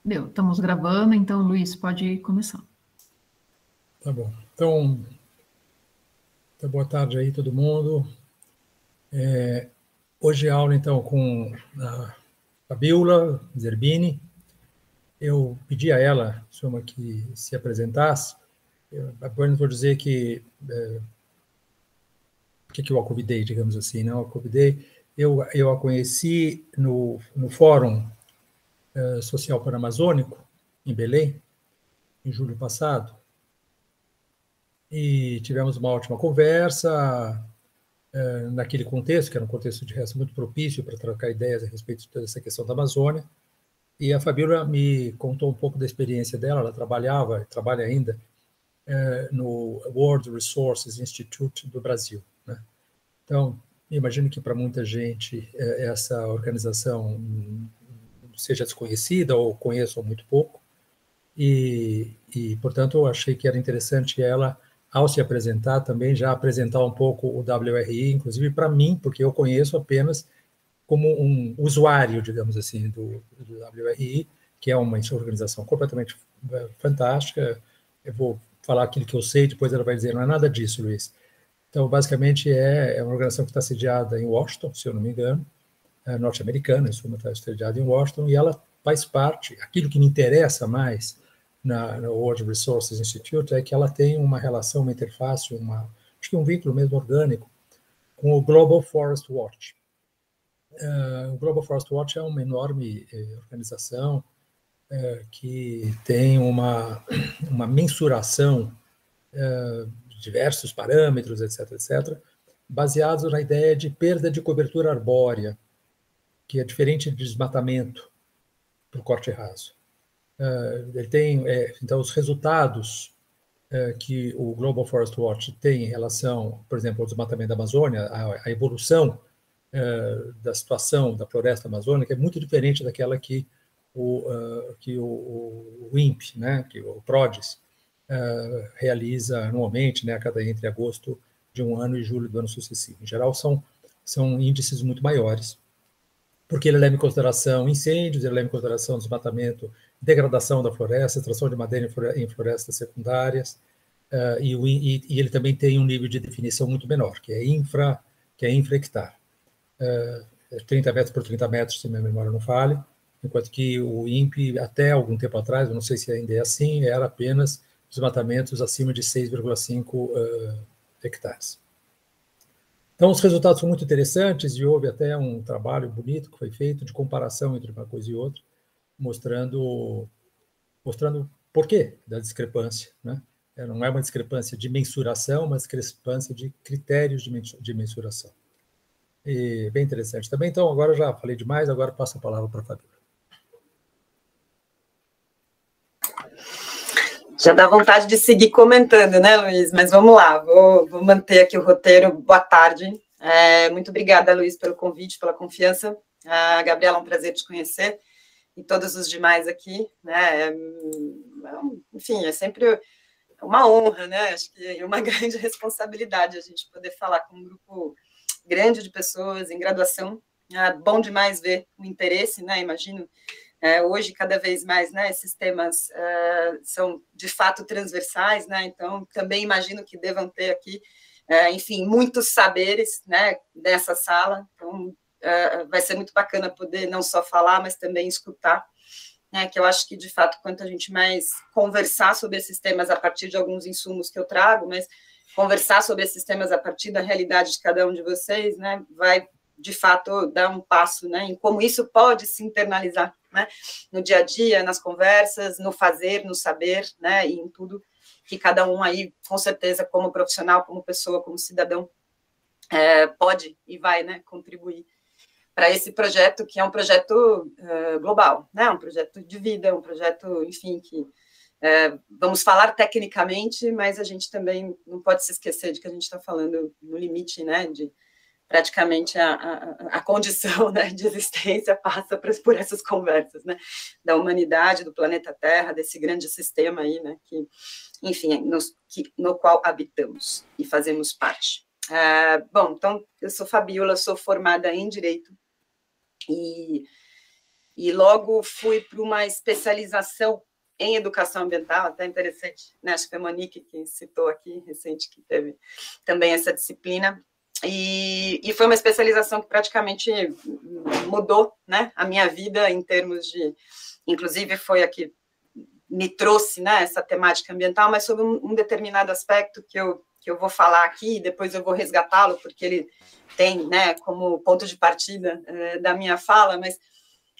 Deu, estamos gravando, então, Luiz, pode começar. Tá bom. Então, boa tarde aí, todo mundo. Hoje a aula, então, com a Fabiola Zerbini. Eu pedi a ela, Soma, que se apresentasse. Apenas vou dizer que que eu a convidei, digamos assim, não? Eu a convidei. Eu a conheci no Fórum Social Panamazônico, em Belém, em julho passado, e tivemos uma ótima conversa. Naquele contexto, que era um contexto de resto muito propício para trocar ideias a respeito de toda essa questão da Amazônia. E a Fabiola me contou um pouco da experiência dela. Ela trabalha ainda no World Resources Institute do Brasil, né? Então, imagino que para muita gente essa organização seja desconhecida ou conheça muito pouco. Portanto, eu achei que era interessante ela, ao se apresentar, também já apresentar um pouco o WRI, inclusive para mim, porque eu conheço apenas como um usuário, digamos assim, do WRI, que é uma organização completamente fantástica. Eu vou falar aquilo que eu sei, depois ela vai dizer, não é nada disso, Luiz. Então, basicamente, é uma organização que está sediada em Washington, se eu não me engano, norte-americana, em suma, está sediada em Washington, e ela faz parte, aquilo que me interessa mais no World Resources Institute é que ela tem uma relação, uma interface, acho que um vínculo mesmo orgânico com o Global Forest Watch. O Global Forest Watch é uma enorme organização que tem uma mensuração de diversos parâmetros, etc., baseados na ideia de perda de cobertura arbórea, que é diferente de desmatamento por corte raso. Ele tem, então, os resultados que o Global Forest Watch tem em relação, por exemplo, ao desmatamento da Amazônia, a evolução da situação da floresta amazônica é muito diferente daquela que o INPE, né, que o PRODES, realiza anualmente, né, entre agosto de um ano e julho do ano sucessivo. Em geral, são índices muito maiores, porque ele leva em consideração incêndios, ele leva em consideração desmatamento, degradação da floresta, extração de madeira em florestas secundárias, e ele também tem um nível de definição muito menor, que é infra-hectare. 30 metros por 30 metros, se minha memória não falhe, enquanto que o INPE, até algum tempo atrás, eu não sei se ainda é assim, era apenas desmatamentos acima de 6,5 hectares. Então, os resultados são muito interessantes e houve até um trabalho bonito que foi feito de comparação entre uma coisa e outra, mostrando o porquê da discrepância, né? Não é uma discrepância de mensuração, uma discrepância de critérios de mensuração. E bem interessante também. Então, agora eu já falei demais, agora passo a palavra para a Fabiola. Já dá vontade de seguir comentando, né, Luiz? Mas vamos lá, vou manter aqui o roteiro. Boa tarde. Muito obrigada, Luiz, pelo convite, pela confiança. Gabriela, é um prazer te conhecer. E todos os demais aqui, né? Enfim, é sempre uma honra, né? Acho que é uma grande responsabilidade a gente poder falar com um grupo grande de pessoas em graduação. Bom demais ver o interesse, né? Imagino, hoje, cada vez mais, né? Esses temas são, de fato, transversais, né? Então, também imagino que devam ter aqui, enfim, muitos saberes, né? Dessa sala. Então, vai ser muito bacana poder não só falar, mas também escutar, né, que eu acho que, de fato, quanto a gente mais conversar sobre esses temas a partir de alguns insumos que eu trago, mas conversar sobre esses temas a partir da realidade de cada um de vocês, né, vai, de fato, dar um passo, né, em como isso pode se internalizar, né, no dia a dia, nas conversas, no fazer, no saber, né, e em tudo que cada um aí, com certeza, como profissional, como pessoa, como cidadão, pode e vai, né, contribuir para esse projeto, que é um projeto global, né? Um projeto de vida, um projeto, enfim, que vamos falar tecnicamente, mas a gente também não pode se esquecer de que a gente está falando no limite, né? De praticamente a condição, né, de existência passa por essas conversas, né? Da humanidade, do planeta Terra, desse grande sistema aí, né? Que, enfim, no qual habitamos e fazemos parte. Bom, então, eu sou Fabiola, sou formada em Direito, e e logo fui para uma especialização em educação ambiental, até interessante, né? Acho que foi a Monique que citou aqui, recente, que teve também essa disciplina, e foi uma especialização que praticamente mudou, né, a minha vida em termos de, inclusive foi a que me trouxe, né, essa temática ambiental, mas sobre um determinado aspecto que eu vou falar aqui, depois eu vou resgatá-lo, porque ele tem, né, como ponto de partida da minha fala, mas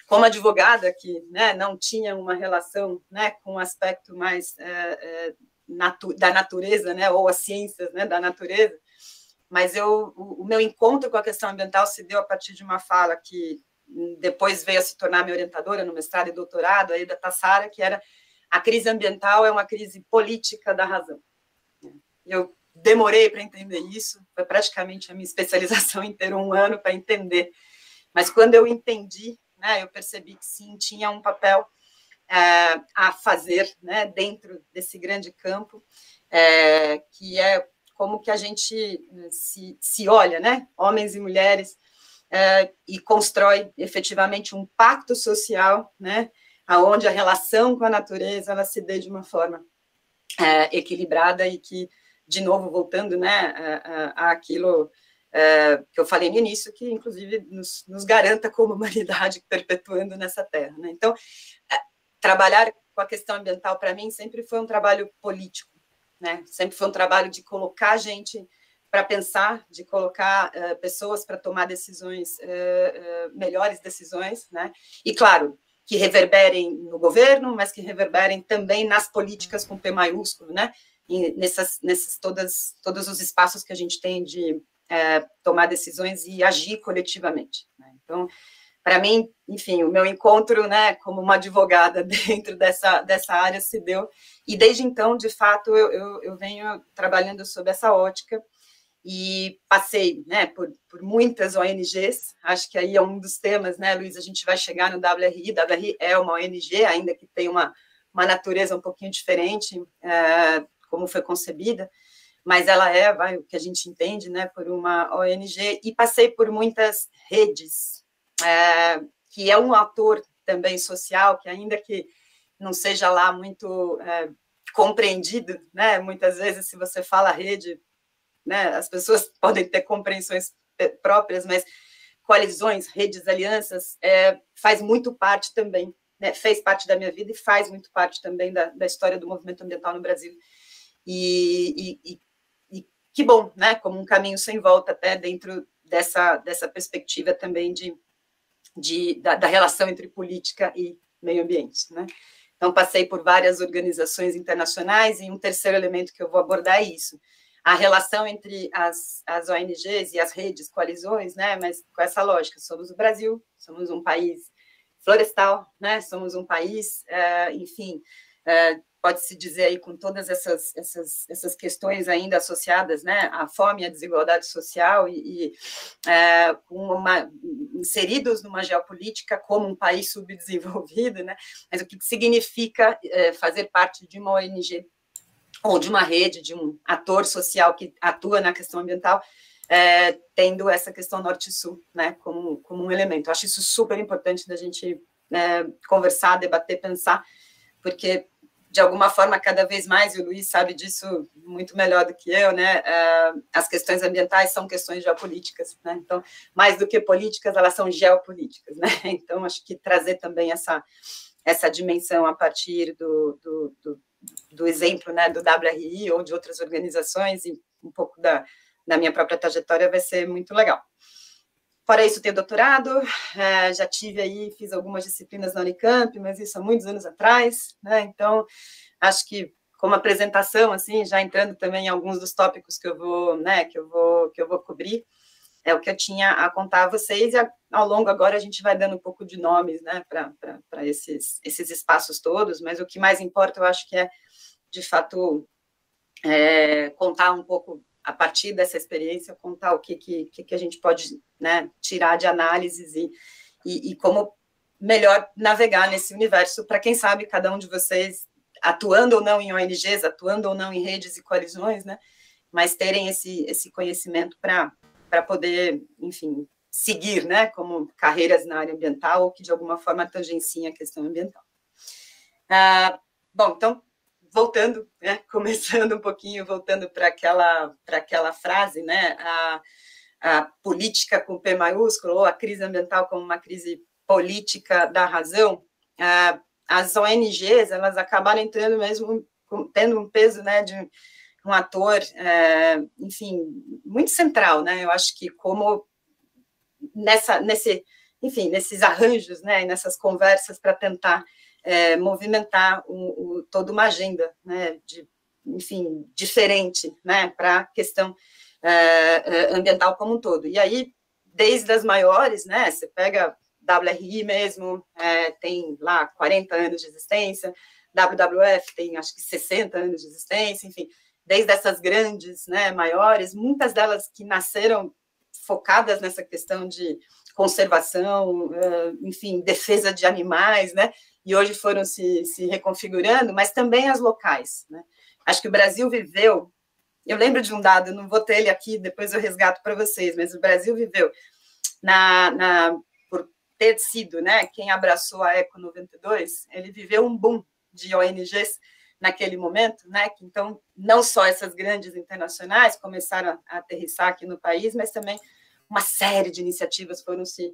como advogada que, né, não tinha uma relação, né, com um aspecto mais da natureza, né, ou as ciências, né, da natureza, mas o meu encontro com a questão ambiental se deu a partir de uma fala que depois veio a se tornar minha orientadora no mestrado e doutorado, aí da Tassara, que era: a crise ambiental é uma crise política da razão. Eu demorei para entender isso, foi praticamente a minha especialização inteira, 1 ano para entender, mas quando eu entendi, né, eu percebi que sim, tinha um papel a fazer, né, dentro desse grande campo, que é como que a gente se olha, né, homens e mulheres, e constrói efetivamente um pacto social, né, onde a relação com a natureza ela se dê de uma forma equilibrada e que, de novo, voltando, né, àquilo que eu falei no início, que inclusive nos garanta como humanidade perpetuando nessa terra, né? Então, trabalhar com a questão ambiental para mim sempre foi um trabalho político, né? Sempre foi um trabalho de colocar gente para pensar, de colocar pessoas para tomar decisões, melhores decisões, né? E claro, que reverberem no governo, mas que reverberem também nas políticas com P maiúsculo, né? E nesses todos os espaços que a gente tem de tomar decisões e agir coletivamente, né? Então, para mim, enfim, o meu encontro, né, como uma advogada dentro dessa área se deu, e desde então, de fato, eu venho trabalhando sob essa ótica, e passei, né, por muitas ONGs, acho que aí é um dos temas, né, Luiz, a gente vai chegar no WRI. WRI é uma ONG, ainda que tenha uma natureza um pouquinho diferente, como foi concebida, mas ela o que a gente entende, né, por uma ONG, e passei por muitas redes, que é um ator também social, que ainda que não seja lá muito compreendido, né, muitas vezes se você fala rede, né, as pessoas podem ter compreensões próprias, mas coalizões, redes, alianças, faz muito parte também, né, fez parte da minha vida e faz muito parte também da história do movimento ambiental no Brasil. E que bom, né, como um caminho sem volta até dentro dessa perspectiva também da relação entre política e meio ambiente, né? Então, passei por várias organizações internacionais, e um terceiro elemento que eu vou abordar é isso: a relação entre as ONGs e as redes, coalizões, né, mas com essa lógica, somos o Brasil, somos um país florestal, né, somos um país, enfim, pode-se dizer aí com todas essas questões ainda associadas, né, à fome e à desigualdade social, inseridos numa geopolítica como um país subdesenvolvido, né, mas o que significa fazer parte de uma ONG ou de uma rede, de um ator social que atua na questão ambiental, tendo essa questão norte-sul, né, como um elemento. Eu acho isso super importante da gente conversar, debater, pensar, porque, de alguma forma, cada vez mais, e o Luiz sabe disso muito melhor do que eu, né, as questões ambientais são questões geopolíticas, né, então, mais do que políticas, elas são geopolíticas, né, então, acho que trazer também essa dimensão a partir do exemplo, né, do WRI ou de outras organizações, e um pouco da minha própria trajetória vai ser muito legal. Fora isso, tenho doutorado, já fiz algumas disciplinas na Unicamp, mas isso há muitos anos atrás, né, então, acho que como apresentação, assim, já entrando também em alguns dos tópicos que eu vou, né, que eu vou cobrir, é o que eu tinha a contar a vocês, e ao longo agora a gente vai dando um pouco de nomes, né, para esses espaços todos, mas o que mais importa, eu acho que é, de fato, contar um pouco, a partir dessa experiência, contar o que a gente pode, né, tirar de análises e como melhor navegar nesse universo, para quem sabe, cada um de vocês, atuando ou não em ONGs, atuando ou não em redes e coalizões, né, mas terem esse conhecimento para poder, enfim, seguir, né, como carreiras na área ambiental, ou que de alguma forma tangenciem a questão ambiental. Bom, então, voltando, né, começando um pouquinho, voltando para aquela frase, né, a política com P maiúsculo, ou a crise ambiental como uma crise política da razão, as ONGs, elas acabaram entrando mesmo, tendo um peso, né, de um ator, enfim, muito central, né, eu acho que como nesses arranjos, né, e nessas conversas para tentar movimentar toda uma agenda, né, enfim, diferente, né, para a questão ambiental como um todo. E aí, desde as maiores, né, você pega WRI mesmo, tem lá 40 anos de existência, WWF tem acho que 60 anos de existência, enfim, desde essas grandes, né, maiores, muitas delas que nasceram focadas nessa questão de conservação, enfim, defesa de animais, né, e hoje foram se reconfigurando, mas também as locais, né. Acho que o Brasil viveu, eu lembro de um dado, não vou ter ele aqui, depois eu resgato para vocês, mas o Brasil viveu, por ter sido, né, quem abraçou a Eco 92, ele viveu um boom de ONGs naquele momento, né, que então não só essas grandes internacionais começaram a aterrissar aqui no país, mas também uma série de iniciativas foram se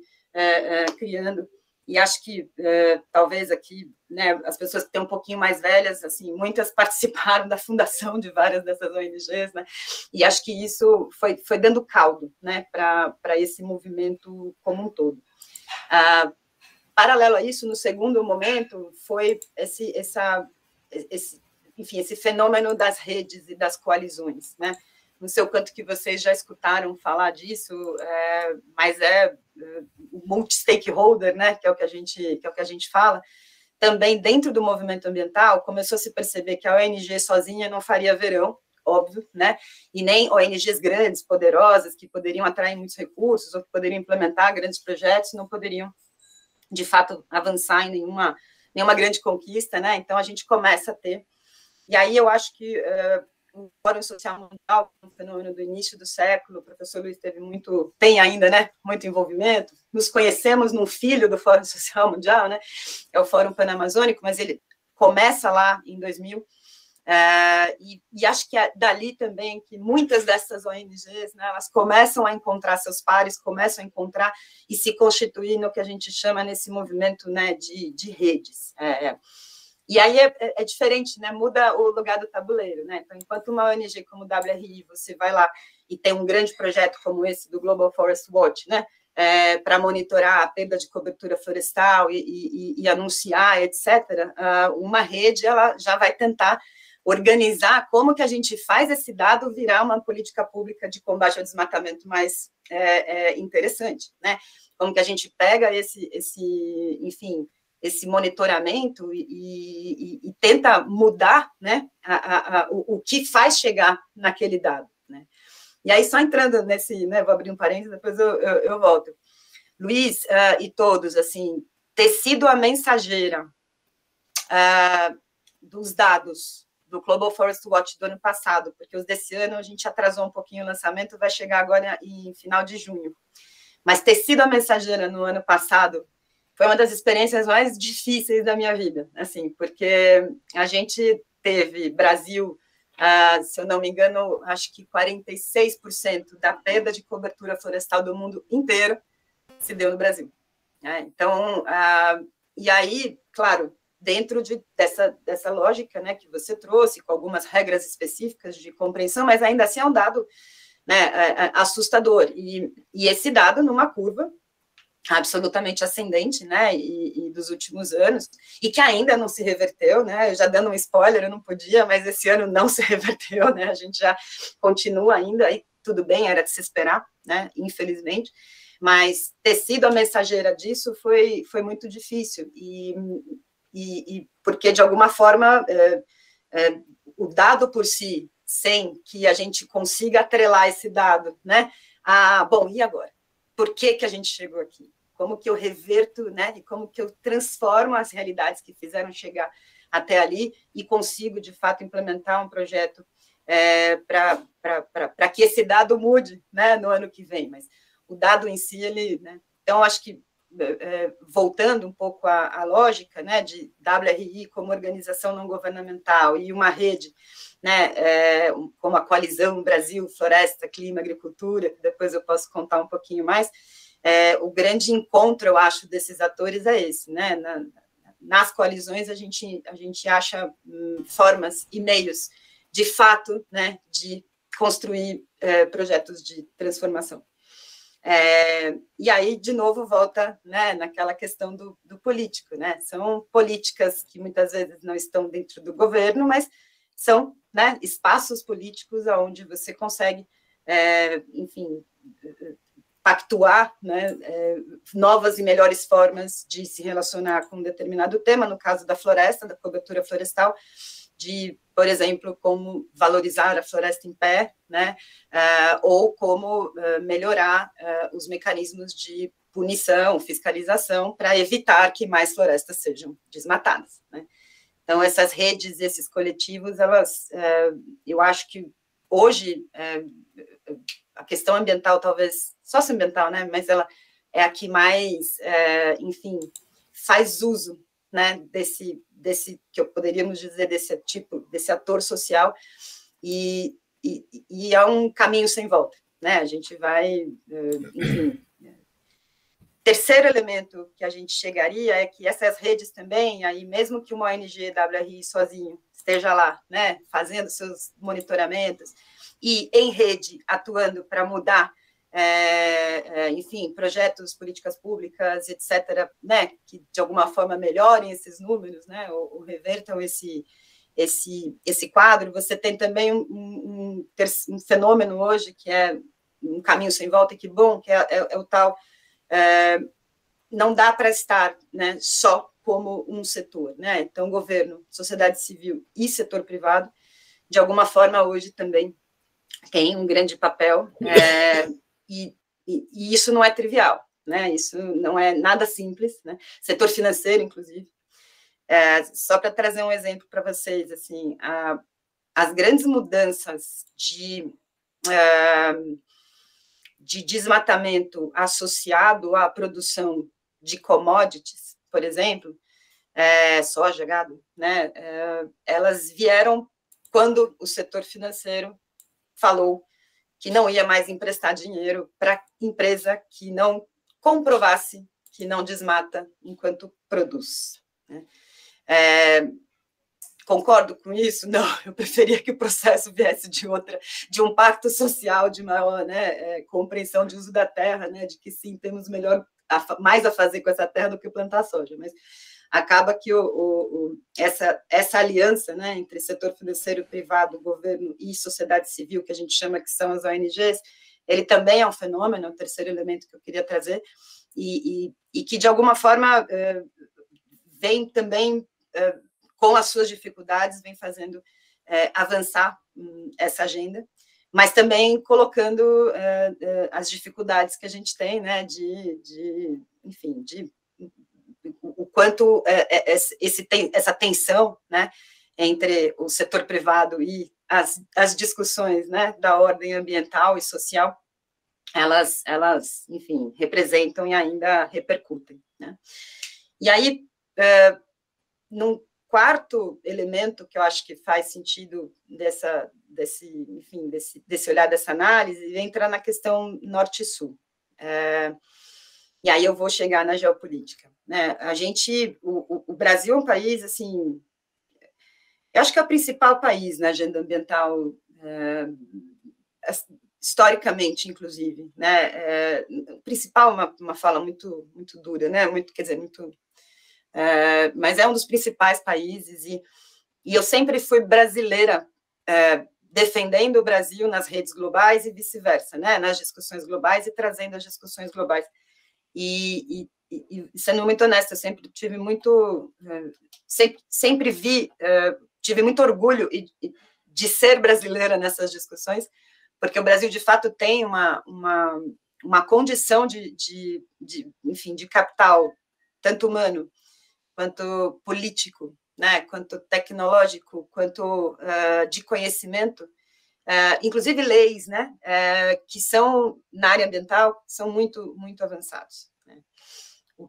criando, e acho que talvez aqui, né, as pessoas que estão um pouquinho mais velhas, assim, muitas participaram da fundação de várias dessas ONGs, né, e acho que isso foi dando caldo, né, para esse movimento como um todo. Paralelo a isso, no segundo momento, foi esse fenômeno das redes e das coalizões, né? Não sei o quanto que vocês já escutaram falar disso, mas o multi-stakeholder, né? Que é o que a gente fala. Também dentro do movimento ambiental começou a se perceber que a ONG sozinha não faria verão, óbvio, né? E nem ONGs grandes, poderosas, que poderiam atrair muitos recursos ou que poderiam implementar grandes projetos, não poderiam de fato avançar em nenhuma grande conquista, né? Então a gente começa a ter, e aí eu acho que o Fórum Social Mundial, um fenômeno do início do século, o professor Luiz tem ainda, né, muito envolvimento, nos conhecemos num filho do Fórum Social Mundial, né, é o Fórum Panamazônico, mas ele começa lá em 2000, e acho que é dali também que muitas dessas ONGs, né, elas começam a encontrar seus pares, começam a encontrar e se constituir no que a gente chama nesse movimento, né, de redes. E aí é diferente, né, muda o lugar do tabuleiro, né, então enquanto uma ONG como o WRI, você vai lá e tem um grande projeto como esse do Global Forest Watch, né, para monitorar a perda de cobertura florestal e anunciar, etc., uma rede ela já vai tentar organizar como que a gente faz esse dado virar uma política pública de combate ao desmatamento mais interessante, né? Como que a gente pega enfim, esse monitoramento e tenta mudar, né, o que faz chegar naquele dado, né? E aí, só entrando nesse, né, vou abrir um parênteses, depois eu volto. Luiz e todos, assim, ter sido a mensageira dos dados do Global Forest Watch do ano passado, porque os desse ano a gente atrasou um pouquinho o lançamento, vai chegar agora em final de junho. Mas ter sido a mensageira no ano passado foi uma das experiências mais difíceis da minha vida, assim, porque a gente teve Brasil, se eu não me engano, acho que 46% da perda de cobertura florestal do mundo inteiro se deu no Brasil. Então, e aí, claro, dentro dessa lógica, né, que você trouxe, com algumas regras específicas de compreensão, mas ainda assim é um dado, né, assustador, e esse dado numa curva absolutamente ascendente, né, e dos últimos anos, e que ainda não se reverteu, né, já dando um spoiler, eu não podia, mas esse ano não se reverteu, né, a gente já continua ainda, e tudo bem, era de se esperar, né, infelizmente, mas ter sido a mensageira disso foi muito difícil, e porque, de alguma forma, o dado por si, sem que a gente consiga atrelar esse dado, né, bom, e agora? Por que a gente chegou aqui? Como que eu reverto, né, e como que eu transformo as realidades que fizeram chegar até ali e consigo, de fato, implementar um projeto para que esse dado mude, né, no ano que vem. Mas o dado em si, ele, né? Então, acho que, voltando um pouco à lógica, né, de WRI como organização não governamental e uma rede, né, como a Coalizão Brasil, Floresta, Clima, Agricultura, que depois eu posso contar um pouquinho mais, o grande encontro, eu acho, desses atores é esse, né? Nas coalizões, a gente acha formas e meios, de fato, né, de construir projetos de transformação. E aí, de novo, volta, né, naquela questão do político, né? São políticas que muitas vezes não estão dentro do governo, mas são, né, espaços políticos onde você consegue, enfim, pactuar, né, novas e melhores formas de se relacionar com um determinado tema, no caso da floresta, da cobertura florestal, de, por exemplo, como valorizar a floresta em pé, né, ou como melhorar os mecanismos de punição, fiscalização, para evitar que mais florestas sejam desmatadas, né. Então, essas redes, esses coletivos, elas, eu acho que hoje, a questão ambiental, talvez, socioambiental, né, mas ela é a que mais, enfim, faz uso, né, desse que poderíamos dizer, desse tipo, desse ator social, e é um caminho sem volta, né, a gente vai, enfim. Terceiro elemento que a gente chegaria é que essas redes também, aí mesmo que uma ONG WRI sozinho esteja lá, né, fazendo seus monitoramentos, e em rede atuando para mudar, enfim, projetos, políticas públicas, etc., né, que de alguma forma melhorem esses números, né, ou revertam esse quadro. Você tem também um fenômeno hoje que é um caminho sem volta, e que bom, que é o tal, não dá para estar, né, só como um setor, né, então governo, sociedade civil e setor privado, de alguma forma hoje também tem um grande papel, e isso não é trivial, né? Isso não é nada simples, né? Setor financeiro, inclusive. Só para trazer um exemplo para vocês, assim, as grandes mudanças de desmatamento associado à produção de commodities, por exemplo, soja, gado, né? Elas vieram quando o setor financeiro falou que não ia mais emprestar dinheiro para empresa que não comprovasse que não desmata enquanto produz, né? Concordo com isso? Não, eu preferia que o processo viesse de um pacto social, de maior, né, compreensão de uso da terra, né, de que sim, temos mais a fazer com essa terra do que plantar soja, mas acaba que essa aliança, né, entre setor financeiro, privado, governo e sociedade civil, que a gente chama que são as ONGs, ele também é um fenômeno, é o terceiro elemento que eu queria trazer, e que, de alguma forma, vem também, com as suas dificuldades, vem fazendo avançar essa agenda, mas também colocando as dificuldades que a gente tem, né, enfim, o quanto essa tensão, né, entre o setor privado e as discussões, né, da ordem ambiental e social, elas, enfim, representam e ainda repercutem, né. E aí, num quarto elemento que eu acho que faz sentido desse olhar, dessa análise, entra na questão norte e sul. E aí eu vou chegar na geopolítica, né? O Brasil é um país, assim, eu acho que é o principal país na agenda ambiental, historicamente, inclusive, né? Principal, uma fala muito, muito dura, né? Quer dizer, muito, mas é um dos principais países, e eu sempre fui brasileira, defendendo o Brasil nas redes globais e vice-versa, né? Nas discussões globais e trazendo as discussões globais. E sendo muito honesta, eu sempre tive muito, tive muito orgulho de ser brasileira nessas discussões, porque o Brasil, de fato, tem uma condição enfim, de capital, tanto humano, quanto político, né, quanto tecnológico, quanto de conhecimento, inclusive leis, né, que são, na área ambiental, são muito, muito avançados, né? O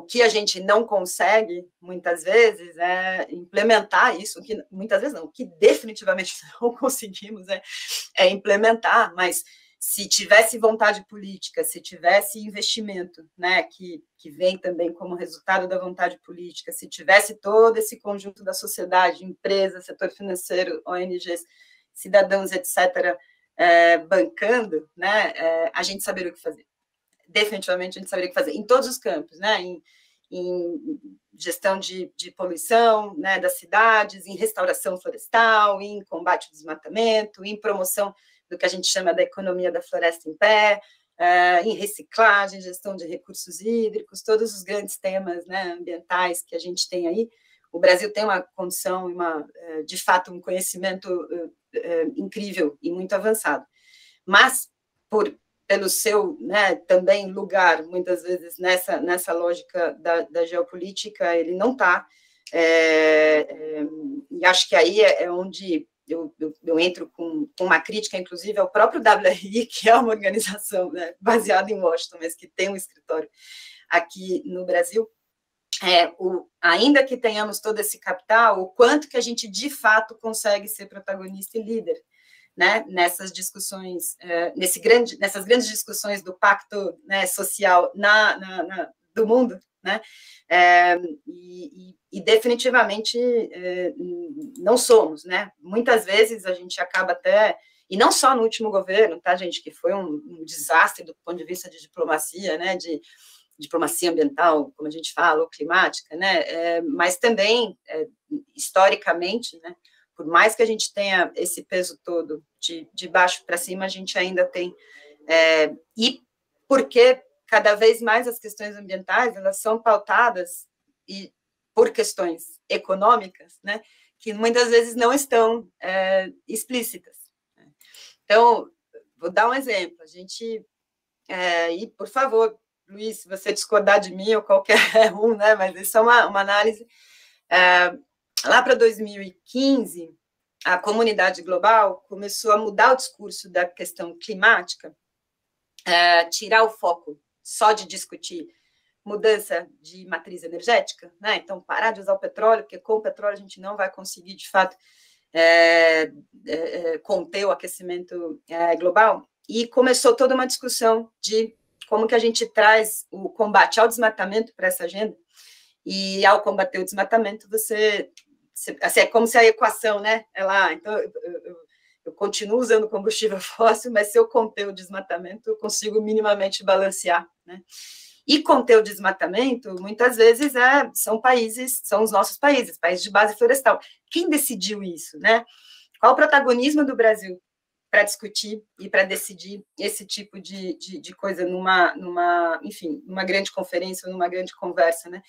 que a gente não consegue, muitas vezes, é implementar isso, que muitas vezes não, o que definitivamente não conseguimos é implementar, mas se tivesse vontade política, se tivesse investimento, né, que vem também como resultado da vontade política, se tivesse todo esse conjunto da sociedade, empresas, setor financeiro, ONGs, cidadãos, etc., bancando, né, a gente saberia o que fazer. Definitivamente a gente saberia o que fazer, em todos os campos, né, em gestão de poluição, né, das cidades, em restauração florestal, em combate ao desmatamento, em promoção do que a gente chama da economia da floresta em pé, em reciclagem, gestão de recursos hídricos, todos os grandes temas, né, ambientais que a gente tem aí. O Brasil tem uma condição, de fato, um conhecimento incrível e muito avançado. Mas, pelo seu, né, também lugar, muitas vezes, nessa lógica da geopolítica, ele não está. E acho que aí é onde eu entro com uma crítica, inclusive, ao próprio WRI, que é uma organização, né, baseada em Washington, mas que tem um escritório aqui no Brasil. Ainda que tenhamos todo esse capital, o quanto que a gente, de fato, consegue ser protagonista e líder, né, nessas discussões, nessas grandes discussões do pacto, né, social do mundo, né, e definitivamente não somos, né, muitas vezes a gente acaba até, e não só no último governo, tá, gente, que foi um desastre do ponto de vista de diplomacia, né, de diplomacia ambiental, como a gente fala, ou climática, né, mas também, historicamente, né, por mais que a gente tenha esse peso todo de baixo para cima, a gente ainda tem, e porque cada vez mais as questões ambientais, elas são pautadas por questões econômicas, né, que muitas vezes não estão explícitas. Então, vou dar um exemplo, a gente, e por favor, Luiz, se você discordar de mim ou qualquer um, né, mas isso é uma análise. Lá para 2015, a comunidade global começou a mudar o discurso da questão climática, tirar o foco só de discutir mudança de matriz energética, né? Então, parar de usar o petróleo, porque com o petróleo a gente não vai conseguir, de fato, conter o aquecimento global, e começou toda uma discussão de como que a gente traz o combate ao desmatamento para essa agenda, e ao combater o desmatamento, assim, é como se a equação, né, então, eu continuo usando combustível fóssil, mas se eu conter o desmatamento, eu consigo minimamente balancear, né? E conter o desmatamento, muitas vezes, são os nossos países de base florestal. Quem decidiu isso, né? Qual o protagonismo do Brasil para discutir e para decidir esse tipo de coisa enfim, numa grande conferência ou numa grande conversa, né?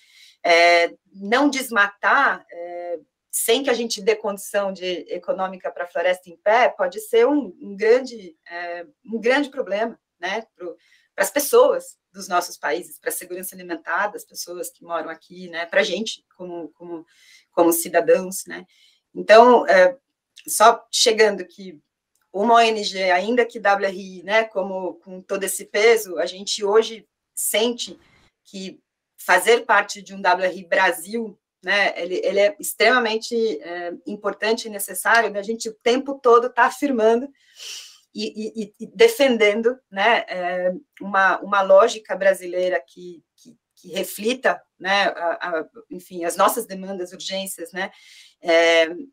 Não desmatar sem que a gente dê condição econômica para a floresta em pé pode ser um grande problema, né? Para as pessoas dos nossos países, para a segurança alimentar das pessoas que moram aqui, né? Para a gente como cidadãos, né? Então, só chegando que uma ONG, ainda que WRI, né, com todo esse peso, a gente hoje sente que fazer parte de um WRI Brasil, né, ele é extremamente importante e necessário, né, a gente o tempo todo está afirmando e defendendo, né, uma lógica brasileira que reflita, né, enfim, as nossas demandas, urgências, né,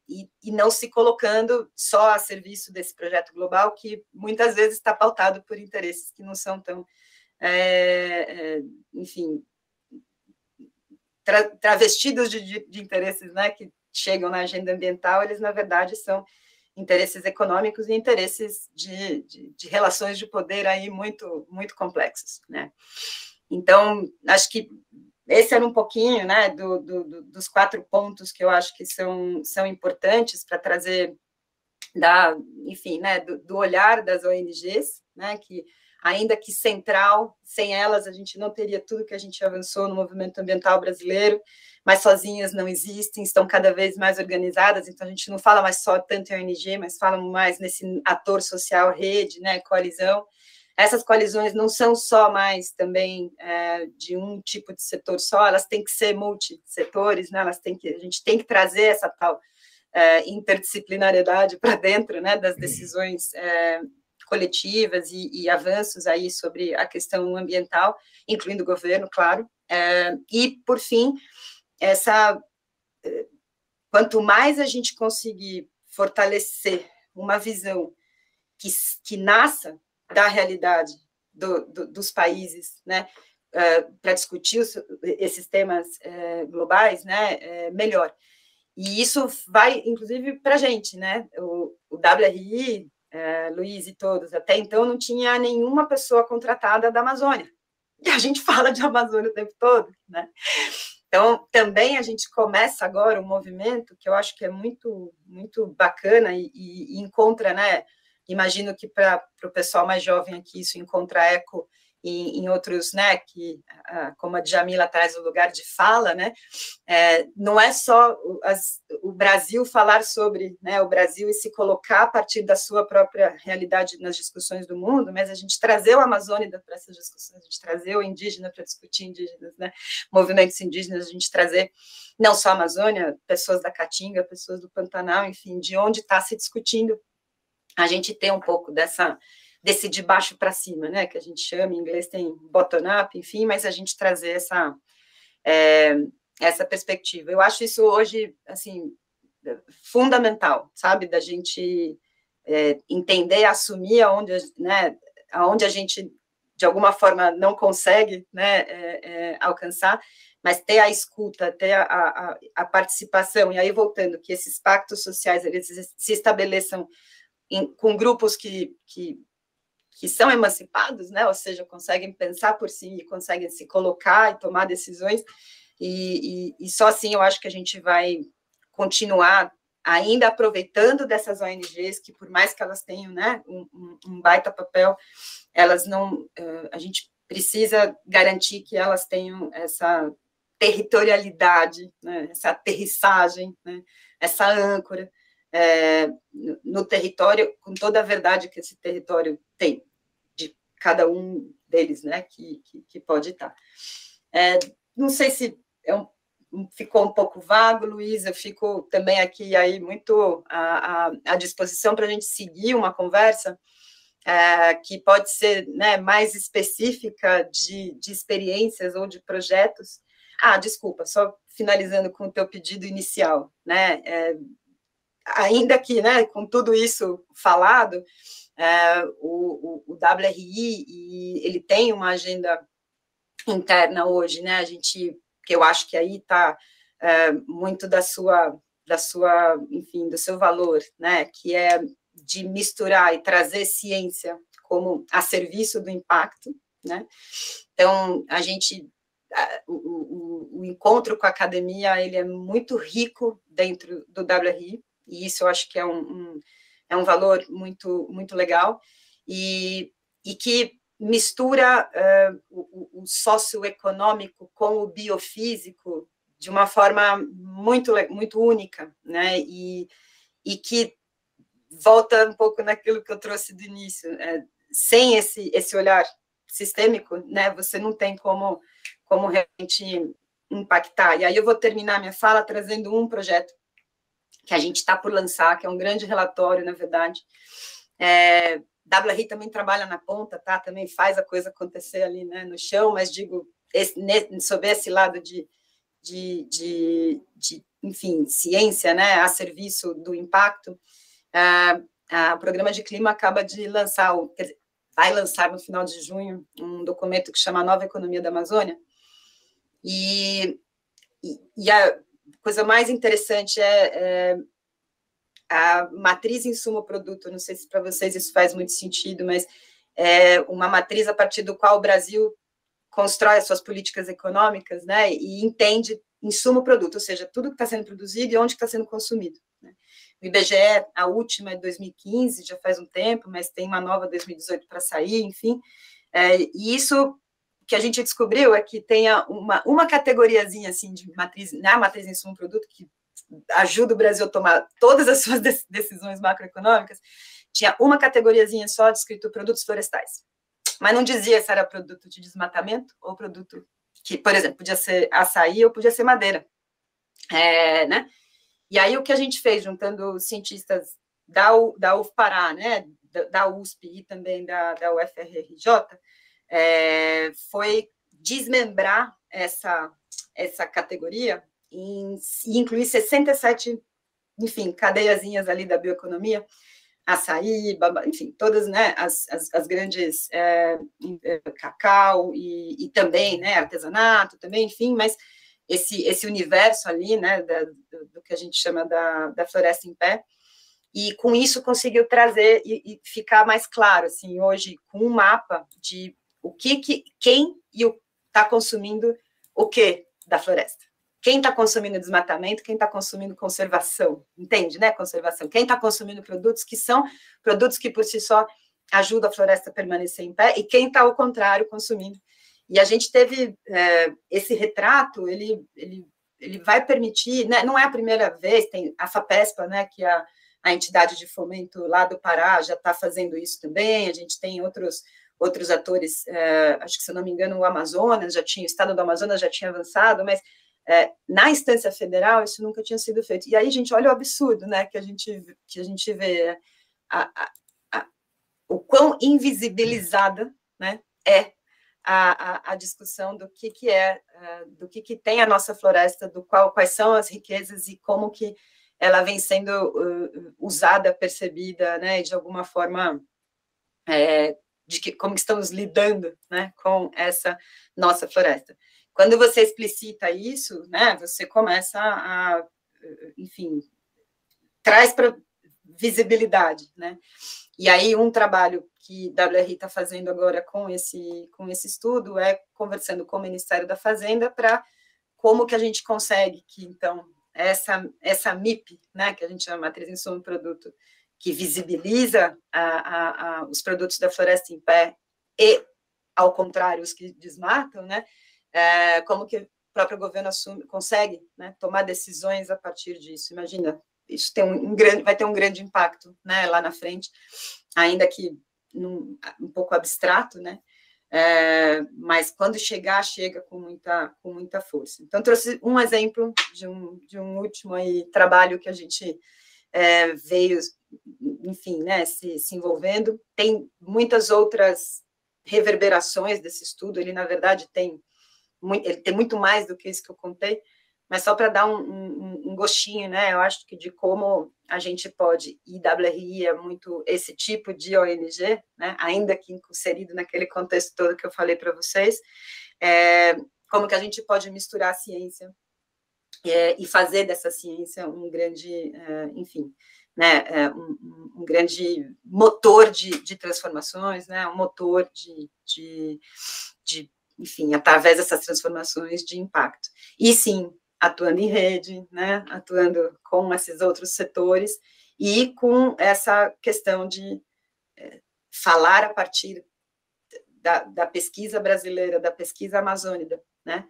e não se colocando só a serviço desse projeto global, que muitas vezes está pautado por interesses que não são tão, enfim, travestidos de interesses, né, que chegam na agenda ambiental, eles, na verdade, são interesses econômicos e interesses de relações de poder aí muito, muito complexos, né. Então, acho que esse era um pouquinho, né, dos 4 pontos que eu acho que são importantes para trazer enfim, né, do olhar das ONGs, né, que ainda que central. Sem elas, a gente não teria tudo que a gente avançou no movimento ambiental brasileiro, mas sozinhas não existem, estão cada vez mais organizadas, então a gente não fala mais só tanto em ONG, mas fala mais nesse ator social, rede, né, coalizão. Essas coalizões não são só mais também de um tipo de setor só, elas têm que ser multissetores, né, a gente tem que trazer essa tal interdisciplinariedade para dentro, né, das decisões coletivas e avanços aí sobre a questão ambiental, incluindo o governo, claro. E, por fim, quanto mais a gente conseguir fortalecer uma visão que nasça da realidade dos países, né, para discutir esses temas globais, né, melhor. E isso vai, inclusive, para a gente, né, o WRI, Luiz e todos, até então não tinha nenhuma pessoa contratada da Amazônia. E a gente fala de Amazônia o tempo todo, né? Então, também a gente começa agora um movimento que eu acho que é muito, muito bacana e encontra, né? Imagino que para o pessoal mais jovem aqui isso encontra eco em outros, né? Que, como a Djamila traz o lugar de fala, né? Não é só o Brasil falar sobre, né? O Brasil e se colocar a partir da sua própria realidade nas discussões do mundo, mas a gente trazer o Amazônia para essas discussões, a gente trazer o indígena para discutir indígenas, né? Movimentos indígenas, a gente trazer não só a Amazônia, pessoas da Caatinga, pessoas do Pantanal, enfim, de onde está se discutindo, a gente tem um pouco desse de baixo para cima, né, que a gente chama, em inglês tem bottom-up, enfim, mas a gente trazer essa perspectiva. Eu acho isso hoje, assim, fundamental, sabe, da gente entender, assumir aonde a gente, de alguma forma, não consegue, né, alcançar, mas ter a escuta, ter a participação, e aí voltando, que esses pactos sociais, eles se estabeleçam com grupos que são emancipados, né? Ou seja, conseguem pensar por si, conseguem se colocar e tomar decisões, e só assim eu acho que a gente vai continuar ainda aproveitando dessas ONGs, que por mais que elas tenham, né, um baita papel, elas não, a gente precisa garantir que elas tenham essa territorialidade, né, essa aterrissagem, né, essa âncora, no território, com toda a verdade que esse território tem, de cada um deles, né, que pode estar. Não sei se ficou um pouco vago, Luiz, eu fico também aqui aí muito à disposição para a gente seguir uma conversa que pode ser, né, mais específica de experiências ou de projetos. Desculpa, só finalizando com o teu pedido inicial, né, ainda que, né, com tudo isso falado, o WRI, ele tem uma agenda interna hoje, né, que eu acho que aí está muito da sua, enfim, do seu valor, né, que é de misturar e trazer ciência como a serviço do impacto, né, então, o encontro com a academia, ele é muito rico dentro do WRI, e isso eu acho que é um valor muito, muito legal, e que mistura o socioeconômico com o biofísico de uma forma muito, muito única, né, e que volta um pouco naquilo que eu trouxe do início, sem esse olhar sistêmico, né, você não tem como realmente impactar. E aí eu vou terminar minha fala trazendo um projeto que a gente está por lançar, que é um grande relatório, na verdade. WRI também trabalha na ponta, tá? Também faz a coisa acontecer ali, né, no chão, mas digo, sob esse lado de enfim, ciência, né, a serviço do impacto, o Programa de Clima acaba de lançar, quer dizer, vai lançar no final de junho um documento que chama Nova Economia da Amazônia, e a coisa mais interessante é a matriz insumo-produto. Não sei se para vocês isso faz muito sentido, mas é uma matriz a partir do qual o Brasil constrói as suas políticas econômicas, né, e entende insumo-produto, ou seja, tudo que está sendo produzido e onde está sendo consumido, né? o IBGE, a última é de 2015, já faz um tempo, mas tem uma nova 2018 para sair, enfim. E isso que a gente descobriu é que tem uma categoriazinha assim de matriz, na matriz insumo produto, que ajuda o Brasil a tomar todas as suas decisões macroeconômicas, tinha uma categoriazinha só descrito produtos florestais. Mas não dizia se era produto de desmatamento ou produto que, por exemplo, podia ser açaí ou podia ser madeira. Né? E aí o que a gente fez, juntando cientistas da UFPará, né, da USP e também da UFRJ, foi desmembrar essa categoria e incluir 67, enfim, cadeiazinhas ali da bioeconomia, açaí, enfim, todas, né, as grandes, cacau e também, né, artesanato também, enfim, mas esse universo ali, né, do que a gente chama da floresta em pé, e com isso conseguiu trazer e ficar mais claro, assim, hoje, com um mapa de quem está consumindo o que da floresta. Quem está consumindo desmatamento, quem está consumindo conservação, entende, né, conservação? Quem está consumindo produtos que são produtos que, por si só, ajudam a floresta a permanecer em pé, e quem está, ao contrário, consumindo. E a gente teve esse retrato, ele vai permitir, né, não é a primeira vez, tem a FAPESPA, né, que é a entidade de fomento lá do Pará, já está fazendo isso também, a gente tem outros atores, acho que, se eu não me engano, o Amazonas, o estado do Amazonas já tinha avançado, mas na instância federal isso nunca tinha sido feito. E aí, gente, olha o absurdo, né, que a gente vê, o quão invisibilizada, né, é a discussão do que tem a nossa floresta, quais são as riquezas e como que ela vem sendo usada, percebida, né, de alguma forma, como estamos lidando, né, com essa nossa floresta. Quando você explicita isso, né, você começa enfim, traz para visibilidade, né? E aí um trabalho que a WRI está fazendo agora com esse estudo é conversando com o Ministério da Fazenda para como que a gente consegue que, então, essa MIP, né, que a gente chama Matriz Insumo Produto, que visibiliza os produtos da floresta em pé e, ao contrário, os que desmatam, né, como que o próprio governo consegue, né, tomar decisões a partir disso. Imagina, isso vai ter um grande impacto, né, lá na frente, ainda que um pouco abstrato, né, mas quando chega com muita força. Então, trouxe um exemplo de um último aí trabalho que a gente veio, enfim, né, se envolvendo. Tem muitas outras reverberações desse estudo, ele, na verdade, ele tem muito mais do que isso que eu contei, mas só para dar um gostinho, né, eu acho que de como a gente pode, e WRI é muito esse tipo de ONG, né, ainda que inserido naquele contexto todo que eu falei para vocês, como que a gente pode misturar a ciência e fazer dessa ciência um grande, enfim, né, um grande motor de transformações, né, um motor enfim, através dessas transformações de impacto. E sim, atuando em rede, né, atuando com esses outros setores e com essa questão de falar a partir da pesquisa brasileira, da pesquisa amazônica, né,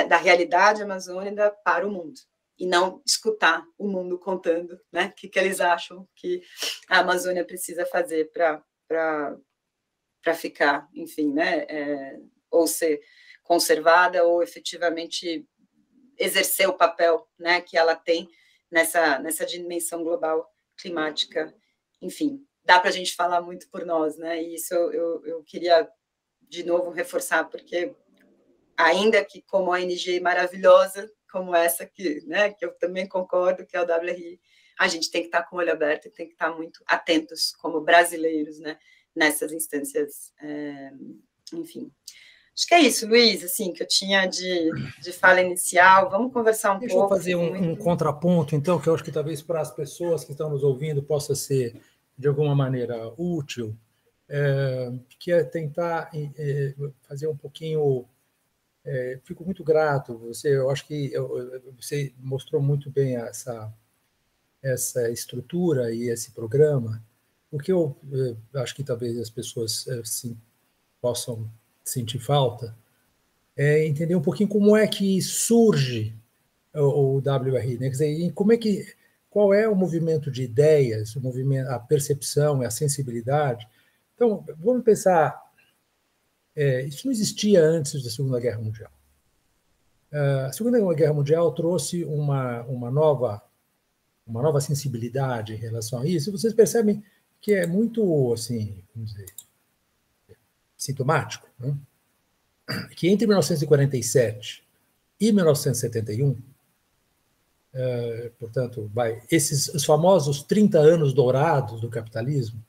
da realidade amazônica para o mundo, e não escutar o mundo contando, né, o que eles acham que a Amazônia precisa fazer para ficar, enfim, né, ou ser conservada, ou efetivamente exercer o papel, né, que ela tem nessa dimensão global climática. Enfim, dá para a gente falar muito por nós, né, e isso eu queria, de novo, reforçar, porque ainda que como ONG maravilhosa como essa que, né, que eu também concordo, que é o WRI, a gente tem que estar com o olho aberto e tem que estar muito atentos como brasileiros, né, nessas instâncias, enfim. Acho que é isso, Luiz, assim, que eu tinha de fala inicial. Vamos conversar um pouco. Deixa eu fazer um contraponto, então, que eu acho que talvez para as pessoas que estão nos ouvindo possa ser, de alguma maneira, útil, que é tentar fazer um pouquinho... fico muito grato, eu acho que você mostrou muito bem essa estrutura e esse programa, o que eu acho que talvez as pessoas possam sentir falta é entender um pouquinho como é que surge o WRI, né? Quer dizer, qual é o movimento de ideias, o movimento, a percepção, a sensibilidade. Então, vamos pensar, isso não existia antes da Segunda Guerra Mundial. A Segunda Guerra Mundial trouxe uma nova sensibilidade em relação a isso. Vocês percebem que é muito, assim, vamos dizer, sintomático, né? Que entre 1947 e 1971, portanto, os famosos 30 anos dourados do capitalismo,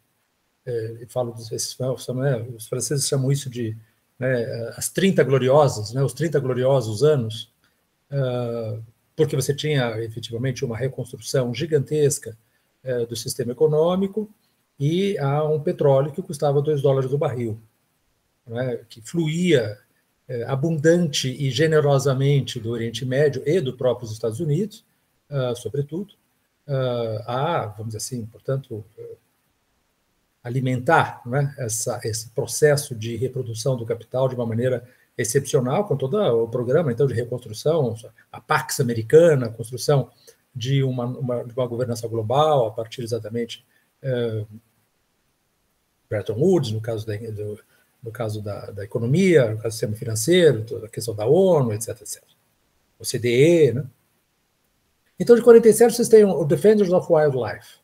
falo os franceses chamam isso de, né, as 30 gloriosas, né, os 30 gloriosos anos, porque você tinha efetivamente uma reconstrução gigantesca do sistema econômico e há um petróleo que custava $2 o barril, né, que fluía abundante e generosamente do Oriente Médio e do próprios Estados Unidos, sobretudo, vamos dizer assim, portanto, alimentar, né, esse processo de reprodução do capital de uma maneira excepcional, com todo o programa então de reconstrução, a Pax Americana, a construção de uma governança global, a partir exatamente Bretton Woods, no caso da economia, no caso do sistema financeiro, toda a questão da ONU, etc. O CDE, né? Então, de 47, vocês têm o Defenders of Wildlife.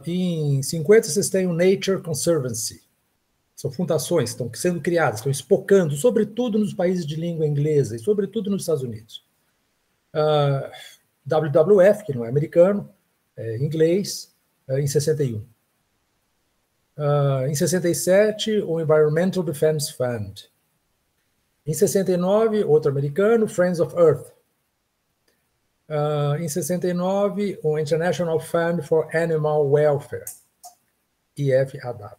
Em 50, vocês têm o Nature Conservancy. São fundações que estão sendo criadas, estão espocando, sobretudo nos países de língua inglesa e sobretudo nos Estados Unidos. WWF, que não é americano, é inglês, em 61. Em 67, o Environmental Defense Fund. Em 69, outro americano, Friends of Earth. Em 69, o International Fund for Animal Welfare, IFAW.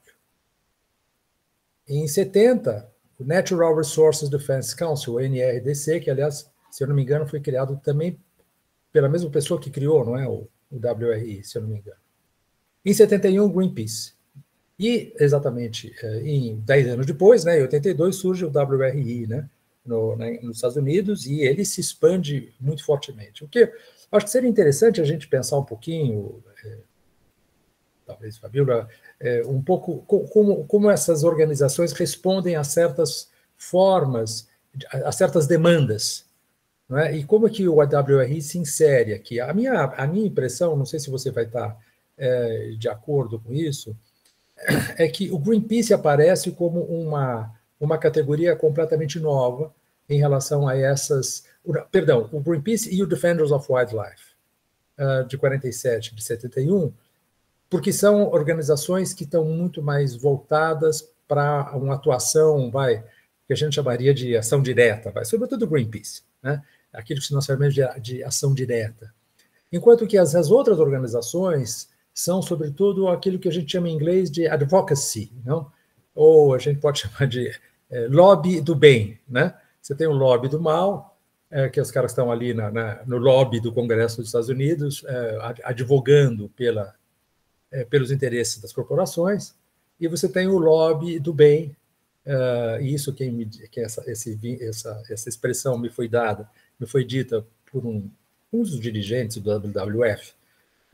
Em 70, o Natural Resources Defense Council, o NRDC, que, aliás, se eu não me engano, foi criado também pela mesma pessoa que criou, não é? O WRI, se eu não me engano. Em 71, Greenpeace. E, exatamente, em 10 anos depois, né, em 82, surge o WRI, né, nos Estados Unidos, e ele se expande muito fortemente. O que acho que seria interessante a gente pensar um pouquinho, talvez, Fabíola, um pouco como essas organizações respondem a certas formas, a certas demandas, não é? E como é que o WRI se insere aqui. A minha impressão, não sei se você vai estar de acordo com isso, é que o Greenpeace aparece como uma categoria completamente nova em relação a essas... Perdão, o Greenpeace e o Defenders of Wildlife, de 47, de 71, porque são organizações que estão muito mais voltadas para uma atuação, que a gente chamaria de ação direta, sobretudo o Greenpeace, né? Aquilo que nós chamamos de ação direta. Enquanto que as outras organizações são, sobretudo, aquilo que a gente chama em inglês de advocacy, não? Ou a gente pode chamar de lobby do bem, né? Você tem o lobby do mal, que os caras estão ali no lobby do Congresso dos Estados Unidos, advogando pelos interesses das corporações, e você tem o lobby do bem, e isso essa expressão me foi dita por um dos dirigentes do WWF,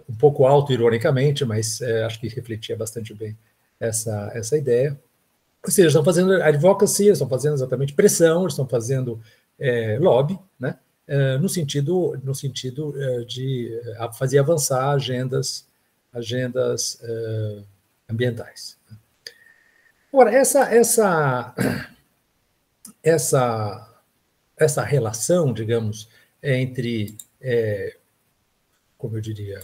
um pouco auto-ironicamente, mas acho que refletia bastante bem essa ideia. Ou seja, estão fazendo advocacy, estão fazendo exatamente pressão, estão fazendo lobby, né? No sentido de fazer avançar agendas ambientais. Agora, essa relação, digamos, entre, como eu diria,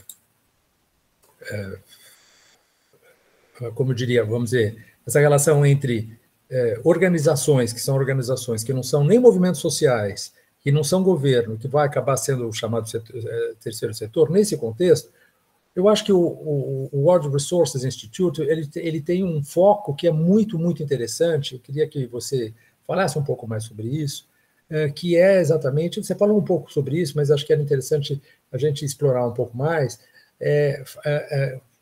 vamos dizer, essa relação entre organizações que não são nem movimentos sociais, que não são governo, que vai acabar sendo o chamado terceiro setor, nesse contexto, eu acho que o World Resources Institute ele tem um foco que é muito, muito interessante. Eu queria que você falasse um pouco mais sobre isso, que é exatamente, você falou um pouco sobre isso, mas acho que era interessante a gente explorar um pouco mais,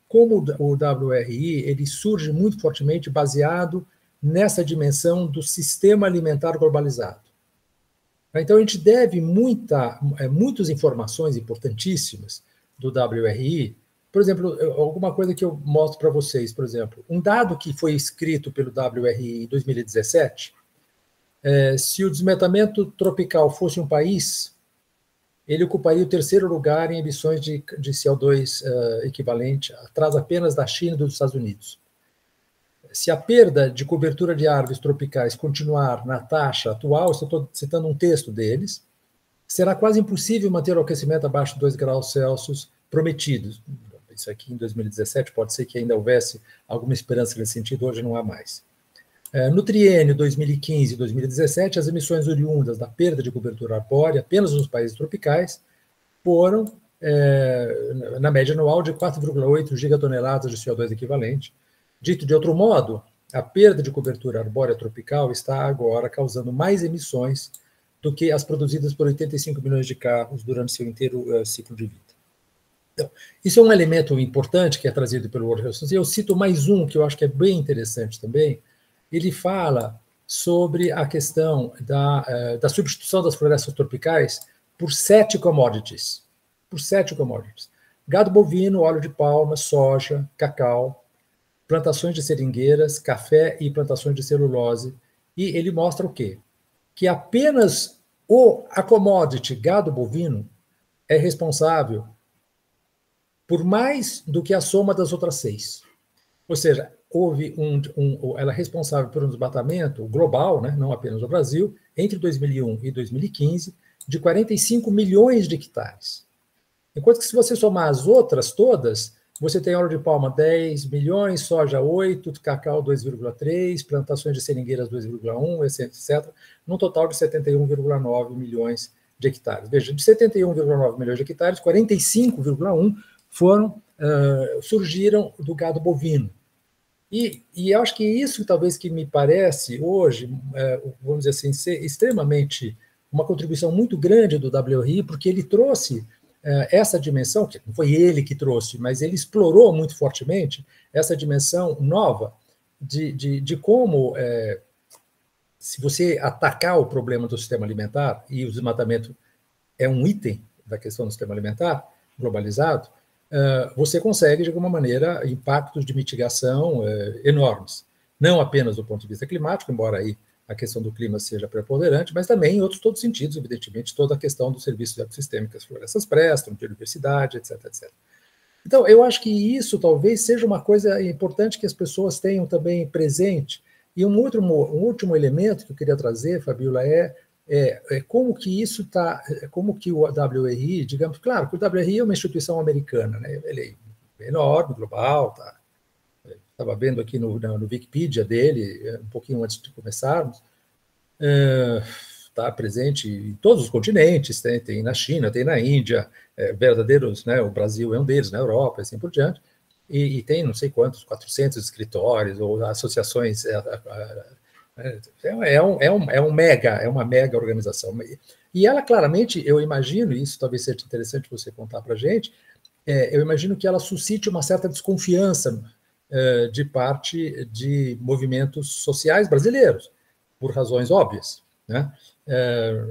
como o WRI ele surge muito fortemente baseado nessa dimensão do sistema alimentar globalizado. Então, a gente deve muitas informações importantíssimas do WRI. Por exemplo, alguma coisa que eu mostro para vocês, por exemplo, um dado que foi escrito pelo WRI em 2017, se o desmatamento tropical fosse um país, ele ocuparia o 3º lugar em emissões de CO2 equivalente, atrás apenas da China e dos Estados Unidos. Se a perda de cobertura de árvores tropicais continuar na taxa atual, estou citando um texto deles, será quase impossível manter o aquecimento abaixo de 2 graus Celsius prometidos. Isso aqui em 2017 pode ser que ainda houvesse alguma esperança nesse sentido, hoje não há mais. No triênio 2015 e 2017, as emissões oriundas da perda de cobertura arbórea apenas nos países tropicais foram, na média anual, de 4,8 gigatoneladas de CO2 equivalente. Dito de outro modo, a perda de cobertura arbórea tropical está agora causando mais emissões do que as produzidas por 85 milhões de carros durante seu inteiro ciclo de vida. Então, isso é um elemento importante que é trazido pelo World Health Organization. Eu cito mais um que eu acho que é bem interessante também. Ele fala sobre a questão da substituição das florestas tropicais por 7 commodities. Por 7 commodities. Gado bovino, óleo de palma, soja, cacau, plantações de seringueiras, café e plantações de celulose. E ele mostra o quê? Que apenas a commodity gado bovino é responsável por mais do que a soma das outras 6. Ou seja, houve ela é responsável por um desmatamento global, né, não apenas no Brasil, entre 2001 e 2015, de 45 milhões de hectares. Enquanto que se você somar as outras todas, você tem óleo de palma 10 milhões, soja 8, cacau 2,3, plantações de seringueiras 2,1, etc., num total de 71,9 milhões de hectares. Veja, de 71,9 milhões de hectares, 45,1 surgiram do gado bovino. E eu acho que isso talvez que me parece hoje, vamos dizer assim, ser extremamente uma contribuição muito grande do WRI, porque ele trouxe essa dimensão, que não foi ele que trouxe, mas ele explorou muito fortemente essa dimensão nova de como, se você atacar o problema do sistema alimentar, e o desmatamento é um item da questão do sistema alimentar globalizado, você consegue, de alguma maneira, impactos de mitigação enormes. Não apenas do ponto de vista climático, embora aí a questão do clima seja preponderante, mas também em todos os sentidos, evidentemente, toda a questão dos serviços ecossistêmicos que as florestas prestam, de biodiversidade, etc, etc. Então, eu acho que isso talvez seja uma coisa importante que as pessoas tenham também presente. E um último elemento que eu queria trazer, Fabiola, como que isso está, como que o WRI, digamos, claro que o WRI é uma instituição americana, né? Ele é enorme, global, tá? Estava vendo aqui no Wikipedia dele, um pouquinho antes de começarmos, está presente em todos os continentes, tem na China, tem na Índia, verdadeiros, né? O Brasil é um deles, na Europa, assim por diante, e tem não sei quantos, 400 escritórios ou associações. É uma mega organização. E ela, claramente, eu imagino, e isso talvez seja interessante você contar para a gente, eu imagino que ela suscite uma certa desconfiança de parte de movimentos sociais brasileiros, por razões óbvias, né?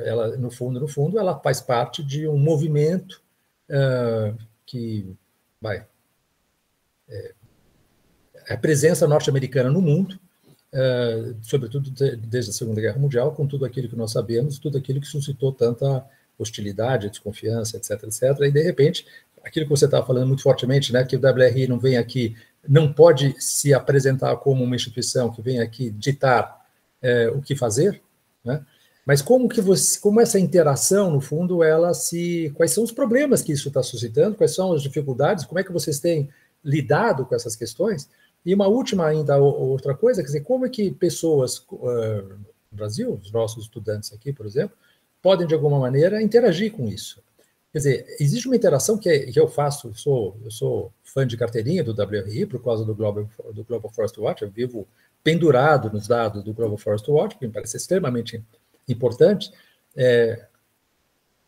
Ela, no fundo, ela faz parte de um movimento que a presença norte-americana no mundo, sobretudo desde a Segunda Guerra Mundial, com tudo aquilo que nós sabemos, tudo aquilo que suscitou tanta hostilidade, desconfiança, etc, etc. E, de repente, aquilo que você estava falando muito fortemente, né, que o WRI não vem aqui, não pode se apresentar como uma instituição que vem aqui ditar o que fazer, né? Mas como essa interação, no fundo, quais são os problemas que isso está suscitando, quais são as dificuldades, como é que vocês têm lidado com essas questões? E uma última ainda, outra coisa, quer dizer, como é que pessoas no Brasil, os nossos estudantes aqui, por exemplo, podem, de alguma maneira, interagir com isso? Quer dizer, existe uma interação que eu faço, eu sou fã de carteirinha do WRI por causa do Global Forest Watch, eu vivo pendurado nos dados do Global Forest Watch, que me parece extremamente importante.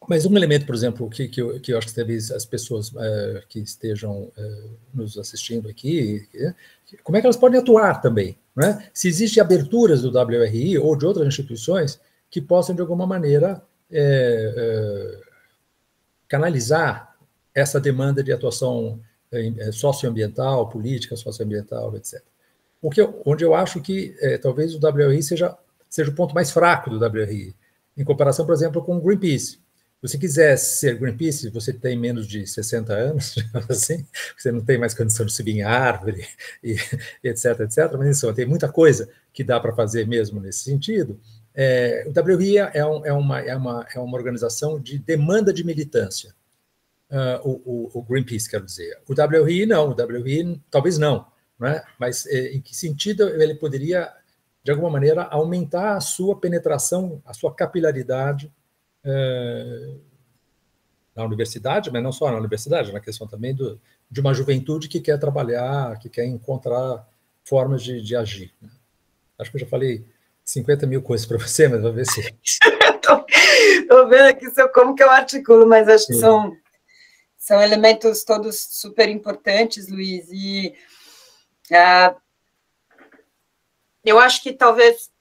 Mas um elemento, por exemplo, que eu acho que talvez as pessoas que estejam nos assistindo aqui, como é que elas podem atuar também, né? Se existem aberturas do WRI ou de outras instituições que possam, de alguma maneira, canalizar essa demanda de atuação socioambiental, política socioambiental, etc. Onde eu acho que talvez o WRI seja o ponto mais fraco do WRI, em comparação, por exemplo, com o Greenpeace. Se você quiser ser Greenpeace, você tem menos de 60 anos, assim, você não tem mais condição de subir em árvore, e etc, etc. Mas isso, tem muita coisa que dá para fazer mesmo nesse sentido. O WRI é uma organização de demanda de militância. O Greenpeace, quero dizer. O WRI não, o WRI talvez não, né? Mas em que sentido ele poderia, de alguma maneira, aumentar a sua penetração, a sua capilaridade na universidade, mas não só na universidade, na questão também de uma juventude que quer trabalhar, que quer encontrar formas de agir. Né? Acho que eu já falei 50 mil coisas para você, mas vamos ver se... Estou vendo aqui como que eu articulo, mas acho que são elementos todos super importantes, Luiz, e eu acho que talvez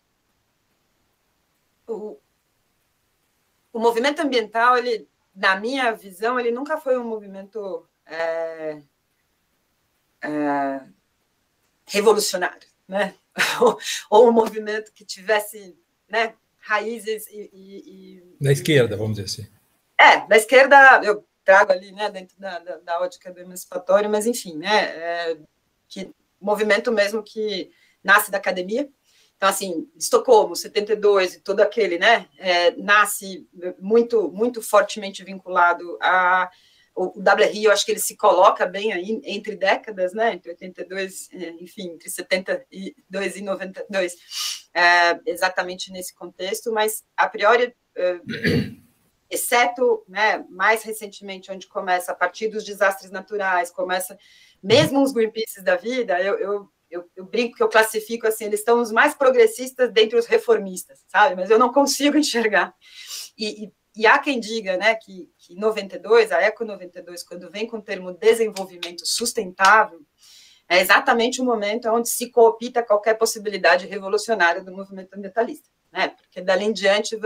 o movimento ambiental, ele, na minha visão, ele nunca foi um movimento revolucionário, né? ou um movimento que tivesse, né, raízes da esquerda, vamos dizer assim. Da esquerda, eu trago ali, né, dentro da ótica do emancipatório, mas, enfim, né, que movimento mesmo que nasce da academia. Então, assim, Estocolmo, 72, e todo aquele, né, nasce muito, muito fortemente vinculado o WRI, eu acho que ele se coloca bem aí entre décadas, né, entre 82, enfim, entre 72 e 92, exatamente nesse contexto, mas, a priori, exceto, né, mais recentemente, onde começa, a partir dos desastres naturais, começa, mesmo os Greenpeaces da vida, eu brinco que eu classifico assim, eles estão os mais progressistas dentre os reformistas, sabe? Mas eu não consigo enxergar. E há quem diga, né, que 92, a Eco 92, quando vem com o termo desenvolvimento sustentável, é exatamente o momento onde se coopta qualquer possibilidade revolucionária do movimento ambientalista, né? Porque dali em diante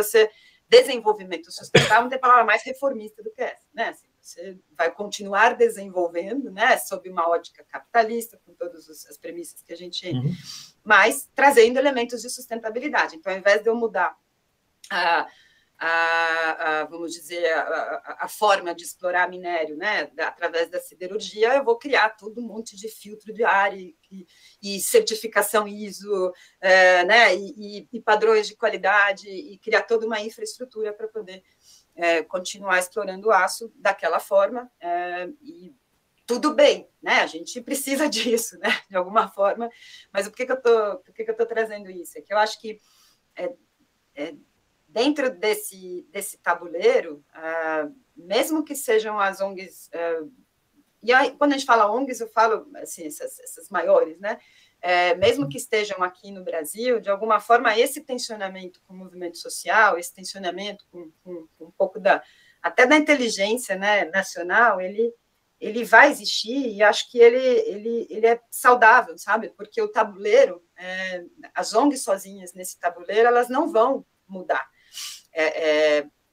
desenvolvimento sustentável não tem palavra mais reformista do que essa, né? Assim, você vai continuar desenvolvendo, né, sob uma ótica capitalista, com todas as premissas que a gente... mas trazendo elementos de sustentabilidade. Então, ao invés de eu mudar vamos dizer, a forma de explorar minério, né, através da siderurgia, eu vou criar todo um monte de filtro de ar e certificação ISO, né, e padrões de qualidade, e criar toda uma infraestrutura para poder continuar explorando o aço daquela forma, e tudo bem, né, a gente precisa disso, né, de alguma forma, mas por que eu tô trazendo isso? É que eu acho que dentro desse tabuleiro, mesmo que sejam as ONGs, e aí, quando a gente fala ONGs, eu falo assim, essas maiores, né? Mesmo que estejam aqui no Brasil, de alguma forma, esse tensionamento com o movimento social, esse tensionamento com um pouco até da inteligência, né, nacional, ele vai existir, e acho que ele é saudável, sabe? Porque o tabuleiro, as ONGs sozinhas nesse tabuleiro, elas não vão mudar.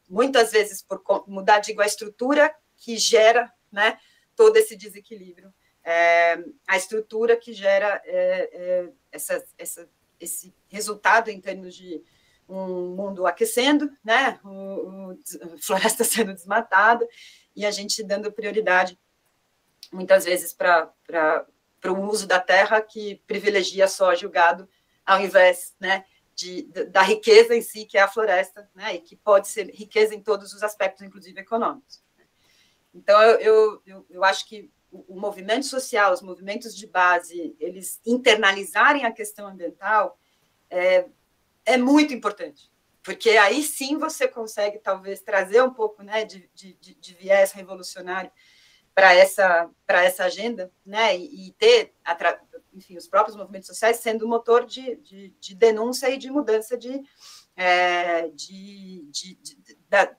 Muitas vezes por mudar, digo, a estrutura que gera, né, todo esse desequilíbrio, a estrutura que gera esse resultado em termos de um mundo aquecendo, né, floresta sendo desmatada, e a gente dando prioridade, muitas vezes, para o uso da terra que privilegia a soja e o gado, ao invés, né, da riqueza em si, que é a floresta, né, e que pode ser riqueza em todos os aspectos, inclusive econômicos. Então, eu acho que o movimento social, os movimentos de base, eles internalizarem a questão ambiental é muito importante, porque aí sim você consegue, talvez, trazer um pouco, né, de viés revolucionário para essa agenda, né, e ter, enfim, os próprios movimentos sociais sendo motor de denúncia e de mudança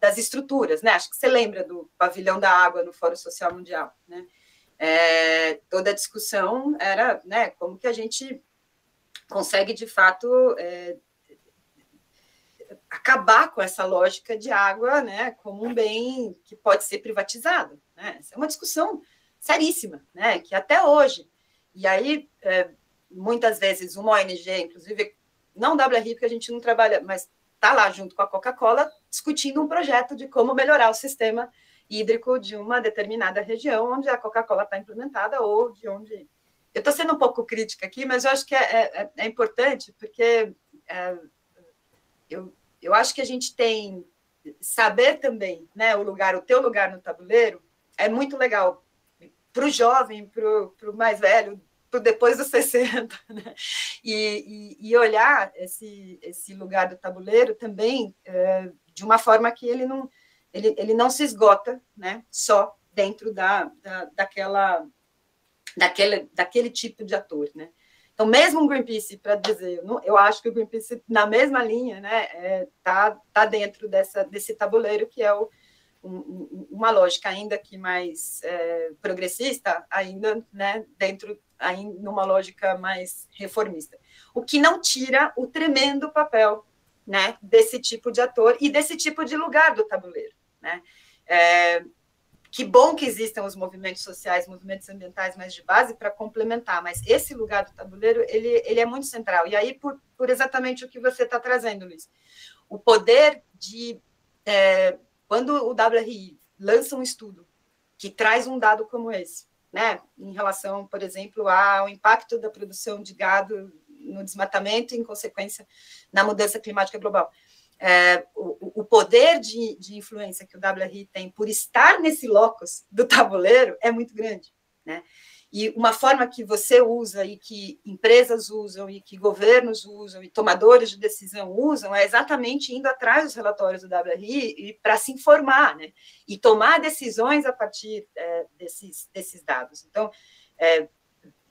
das estruturas, né? Acho que você lembra do pavilhão da água no Fórum Social Mundial, né? Toda a discussão era, né, como que a gente consegue, de fato, acabar com essa lógica de água, né, como um bem que pode ser privatizado, né? Essa é uma discussão seríssima, né, que até hoje, e aí, muitas vezes, uma ONG, inclusive, não WRI, porque a gente não trabalha, mas está lá junto com a Coca-Cola, discutindo um projeto de como melhorar o sistema hídrico de uma determinada região onde a Coca-Cola está implementada ou de onde... Eu estou sendo um pouco crítica aqui, mas eu acho que é importante, porque eu acho que a gente tem... Saber também, né, o teu lugar no tabuleiro é muito legal para o jovem, para o mais velho, para depois dos 60, né? E olhar esse lugar do tabuleiro também de uma forma que ele não se esgota, né, só dentro daquele tipo de ator, né? Então, mesmo o Greenpeace, para dizer, eu acho que o Greenpeace, na mesma linha, né, tá dentro desse tabuleiro, que é uma lógica ainda que mais progressista, ainda, né, numa lógica mais reformista. O que não tira o tremendo papel, né, desse tipo de ator e desse tipo de lugar do tabuleiro, né? Que bom que existam os movimentos sociais, movimentos ambientais mais de base para complementar, mas esse lugar do tabuleiro, ele é muito central. E aí, por exatamente o que você está trazendo, Luiz. O poder de... quando o WRI lança um estudo que traz um dado como esse, né, em relação, por exemplo, ao impacto da produção de gado no desmatamento e, em consequência, na mudança climática global. O poder de influência que o WRI tem por estar nesse locus do tabuleiro é muito grande, né? E uma forma que você usa e que empresas usam e que governos usam e tomadores de decisão usam é exatamente indo atrás dos relatórios do WRI e para se informar, né? E tomar decisões a partir desses dados. Então,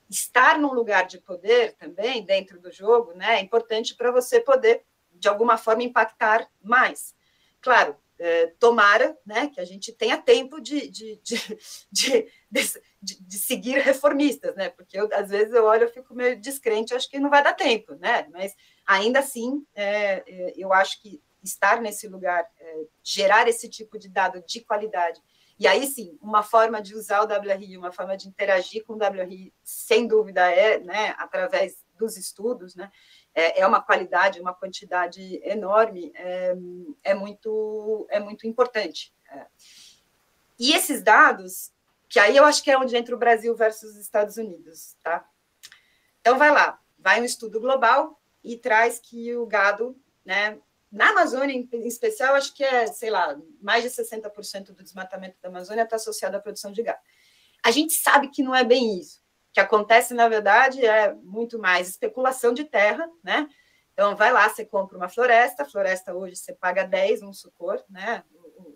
estar num lugar de poder também dentro do jogo, né, é importante para você poder de alguma forma impactar mais. Claro, tomara, né, que a gente tenha tempo de seguir reformistas, né, porque às vezes eu olho e fico meio descrente, acho que não vai dar tempo, né, mas ainda assim eu acho que estar nesse lugar, gerar esse tipo de dado de qualidade, e aí sim, uma forma de usar o WRI, uma forma de interagir com o WRI, sem dúvida né, através dos estudos, né, é uma qualidade, uma quantidade enorme, é muito importante. E esses dados, que aí eu acho que é onde entra o Brasil versus os Estados Unidos, tá? Então, vai um estudo global e traz que o gado, né, na Amazônia, em especial, acho que sei lá, mais de 60% do desmatamento da Amazônia está associado à produção de gado. A gente sabe que não é bem isso. O que acontece, na verdade, é muito mais especulação de terra, né? Então, vai lá, você compra uma floresta, a floresta hoje você paga 10, vamos supor, né,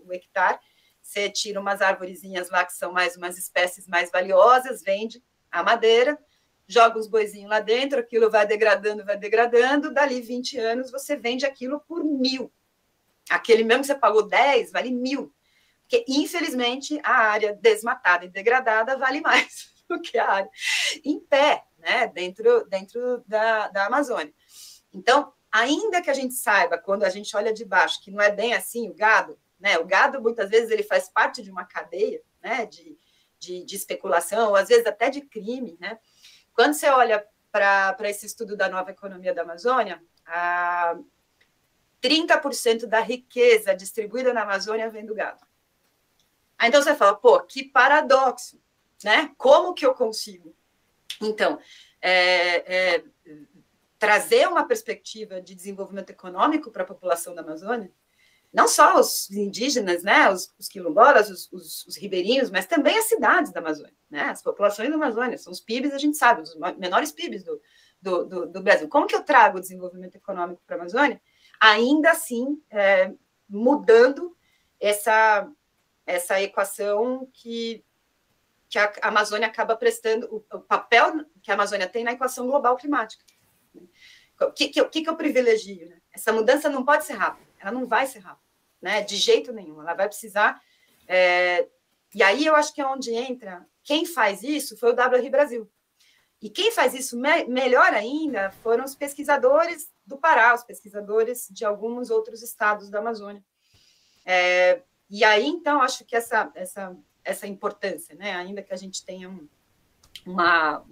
o hectare, você tira umas arvorezinhas lá que são mais umas espécies mais valiosas, vende a madeira, joga os boizinhos lá dentro, aquilo vai degradando, dali 20 anos você vende aquilo por 1.000. Aquele mesmo que você pagou 10, vale 1.000. Porque, infelizmente, a área desmatada e degradada vale mais do que a área em pé, né, dentro da Amazônia. Então, ainda que a gente saiba, quando a gente olha de baixo, que não é bem assim o gado, né, o gado, muitas vezes, ele faz parte de uma cadeia, né, de especulação, ou às vezes até de crime, né. Quando você olha para esse estudo da nova economia da Amazônia, 30% da riqueza distribuída na Amazônia vem do gado. Aí, então você fala, pô, que paradoxo, né? Como que eu consigo? Então, trazer uma perspectiva de desenvolvimento econômico para a população da Amazônia, não só os indígenas, né, os quilombolas, os ribeirinhos, mas também as cidades da Amazônia, né, as populações da Amazônia, são os PIBs, a gente sabe, os menores PIBs do Brasil. Como que eu trago o desenvolvimento econômico para a Amazônia? Ainda assim, mudando essa equação que que a Amazônia acaba prestando, o papel que a Amazônia tem na equação global climática. O que eu privilegio? Né? Essa mudança não pode ser rápida, ela não vai ser rápida, né? De jeito nenhum, ela vai precisar... E aí eu acho que é onde entra... Quem faz isso foi o WRI Brasil. E quem faz isso melhor ainda foram os pesquisadores do Pará, os pesquisadores de alguns outros estados da Amazônia. E aí, então, acho que essa importância, né? Ainda que a gente tenha uma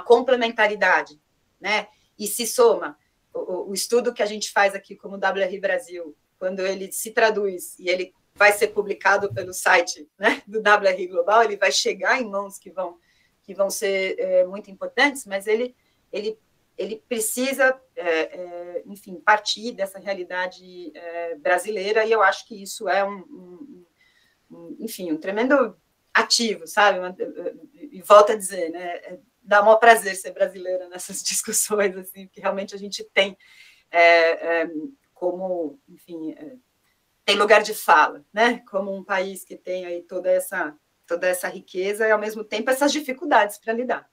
complementaridade, né? E se soma o estudo que a gente faz aqui como WRI Brasil, quando ele se traduz e ele vai ser publicado pelo site, né, do WRI Global, ele vai chegar em mãos que vão ser muito importantes, mas ele precisa, enfim, partir dessa realidade brasileira, e eu acho que isso é enfim, um tremendo ativo, sabe? E volto a dizer, né? Dá o maior prazer ser brasileira nessas discussões, assim, porque realmente a gente tem como, enfim, tem lugar de fala, né? Como um país que tem aí toda essa riqueza e, ao mesmo tempo, essas dificuldades para lidar.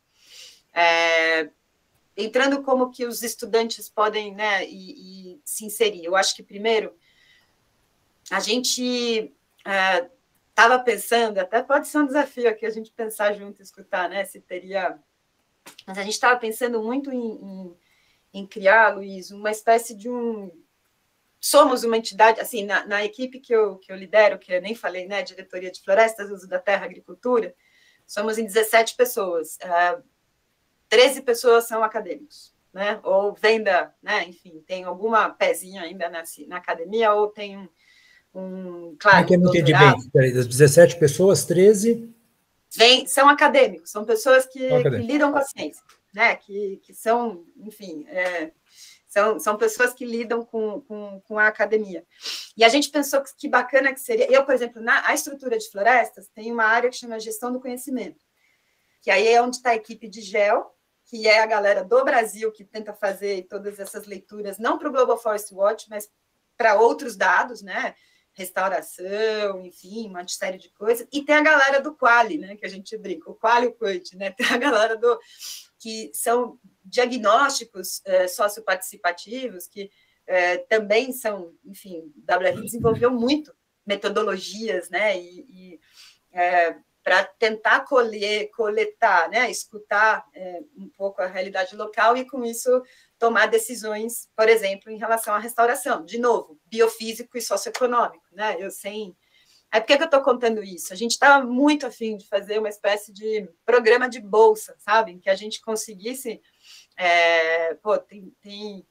Entrando como que os estudantes podem, né, e se inserir. Eu acho que, primeiro, a gente estava pensando, até pode ser um desafio aqui a gente pensar junto, escutar, né, se teria... Mas a gente estava pensando muito em criar, Luiz, uma espécie de somos uma entidade, assim, na equipe que eu lidero, que eu nem falei, né, Diretoria de Florestas, Uso da Terra, Agricultura, somos em 17 pessoas. 13 pessoas são acadêmicos, né, ou venda, né, enfim, tem alguma pezinha ainda na academia, ou tem claro, que eu não entendi bem. Peraí, das 17 pessoas, 13... são acadêmicos, são pessoas que lidam com a ciência, né, que são, enfim... São pessoas que lidam com a academia. E a gente pensou que bacana que seria... Eu, por exemplo, a estrutura de florestas, tem uma área que chama Gestão do Conhecimento, que aí é onde está a equipe de GEO, que é a galera do Brasil que tenta fazer todas essas leituras, não para o Global Forest Watch, mas para outros dados, né? Restauração, enfim, uma série de coisas. E tem a galera do Quali, né? Que a gente brinca, o Quali e o Quant, né? Tem a galera que são diagnósticos socioparticipativos, que também são, enfim, o WRI desenvolveu muito metodologias, né, para tentar coletar, né, escutar um pouco a realidade local e, com isso, tomar decisões, por exemplo, em relação à restauração. De novo, biofísico e socioeconômico, né, Por que eu estou contando isso? A gente está muito afim de fazer uma espécie de programa de bolsa, sabe? Em que a gente conseguisse... tem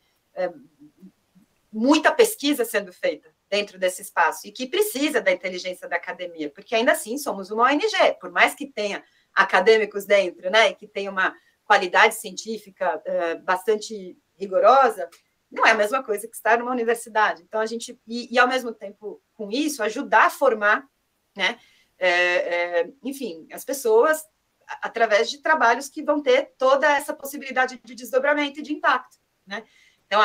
muita pesquisa sendo feita dentro desse espaço e que precisa da inteligência da academia, porque ainda assim somos uma ONG, por mais que tenha acadêmicos dentro, né? E que tenha uma qualidade científica bastante rigorosa, não é a mesma coisa que estar numa universidade. Então, a gente... E ao mesmo tempo, com isso, ajudar a formar, né, enfim, as pessoas através de trabalhos que vão ter toda essa possibilidade de desdobramento e de impacto, né? Então,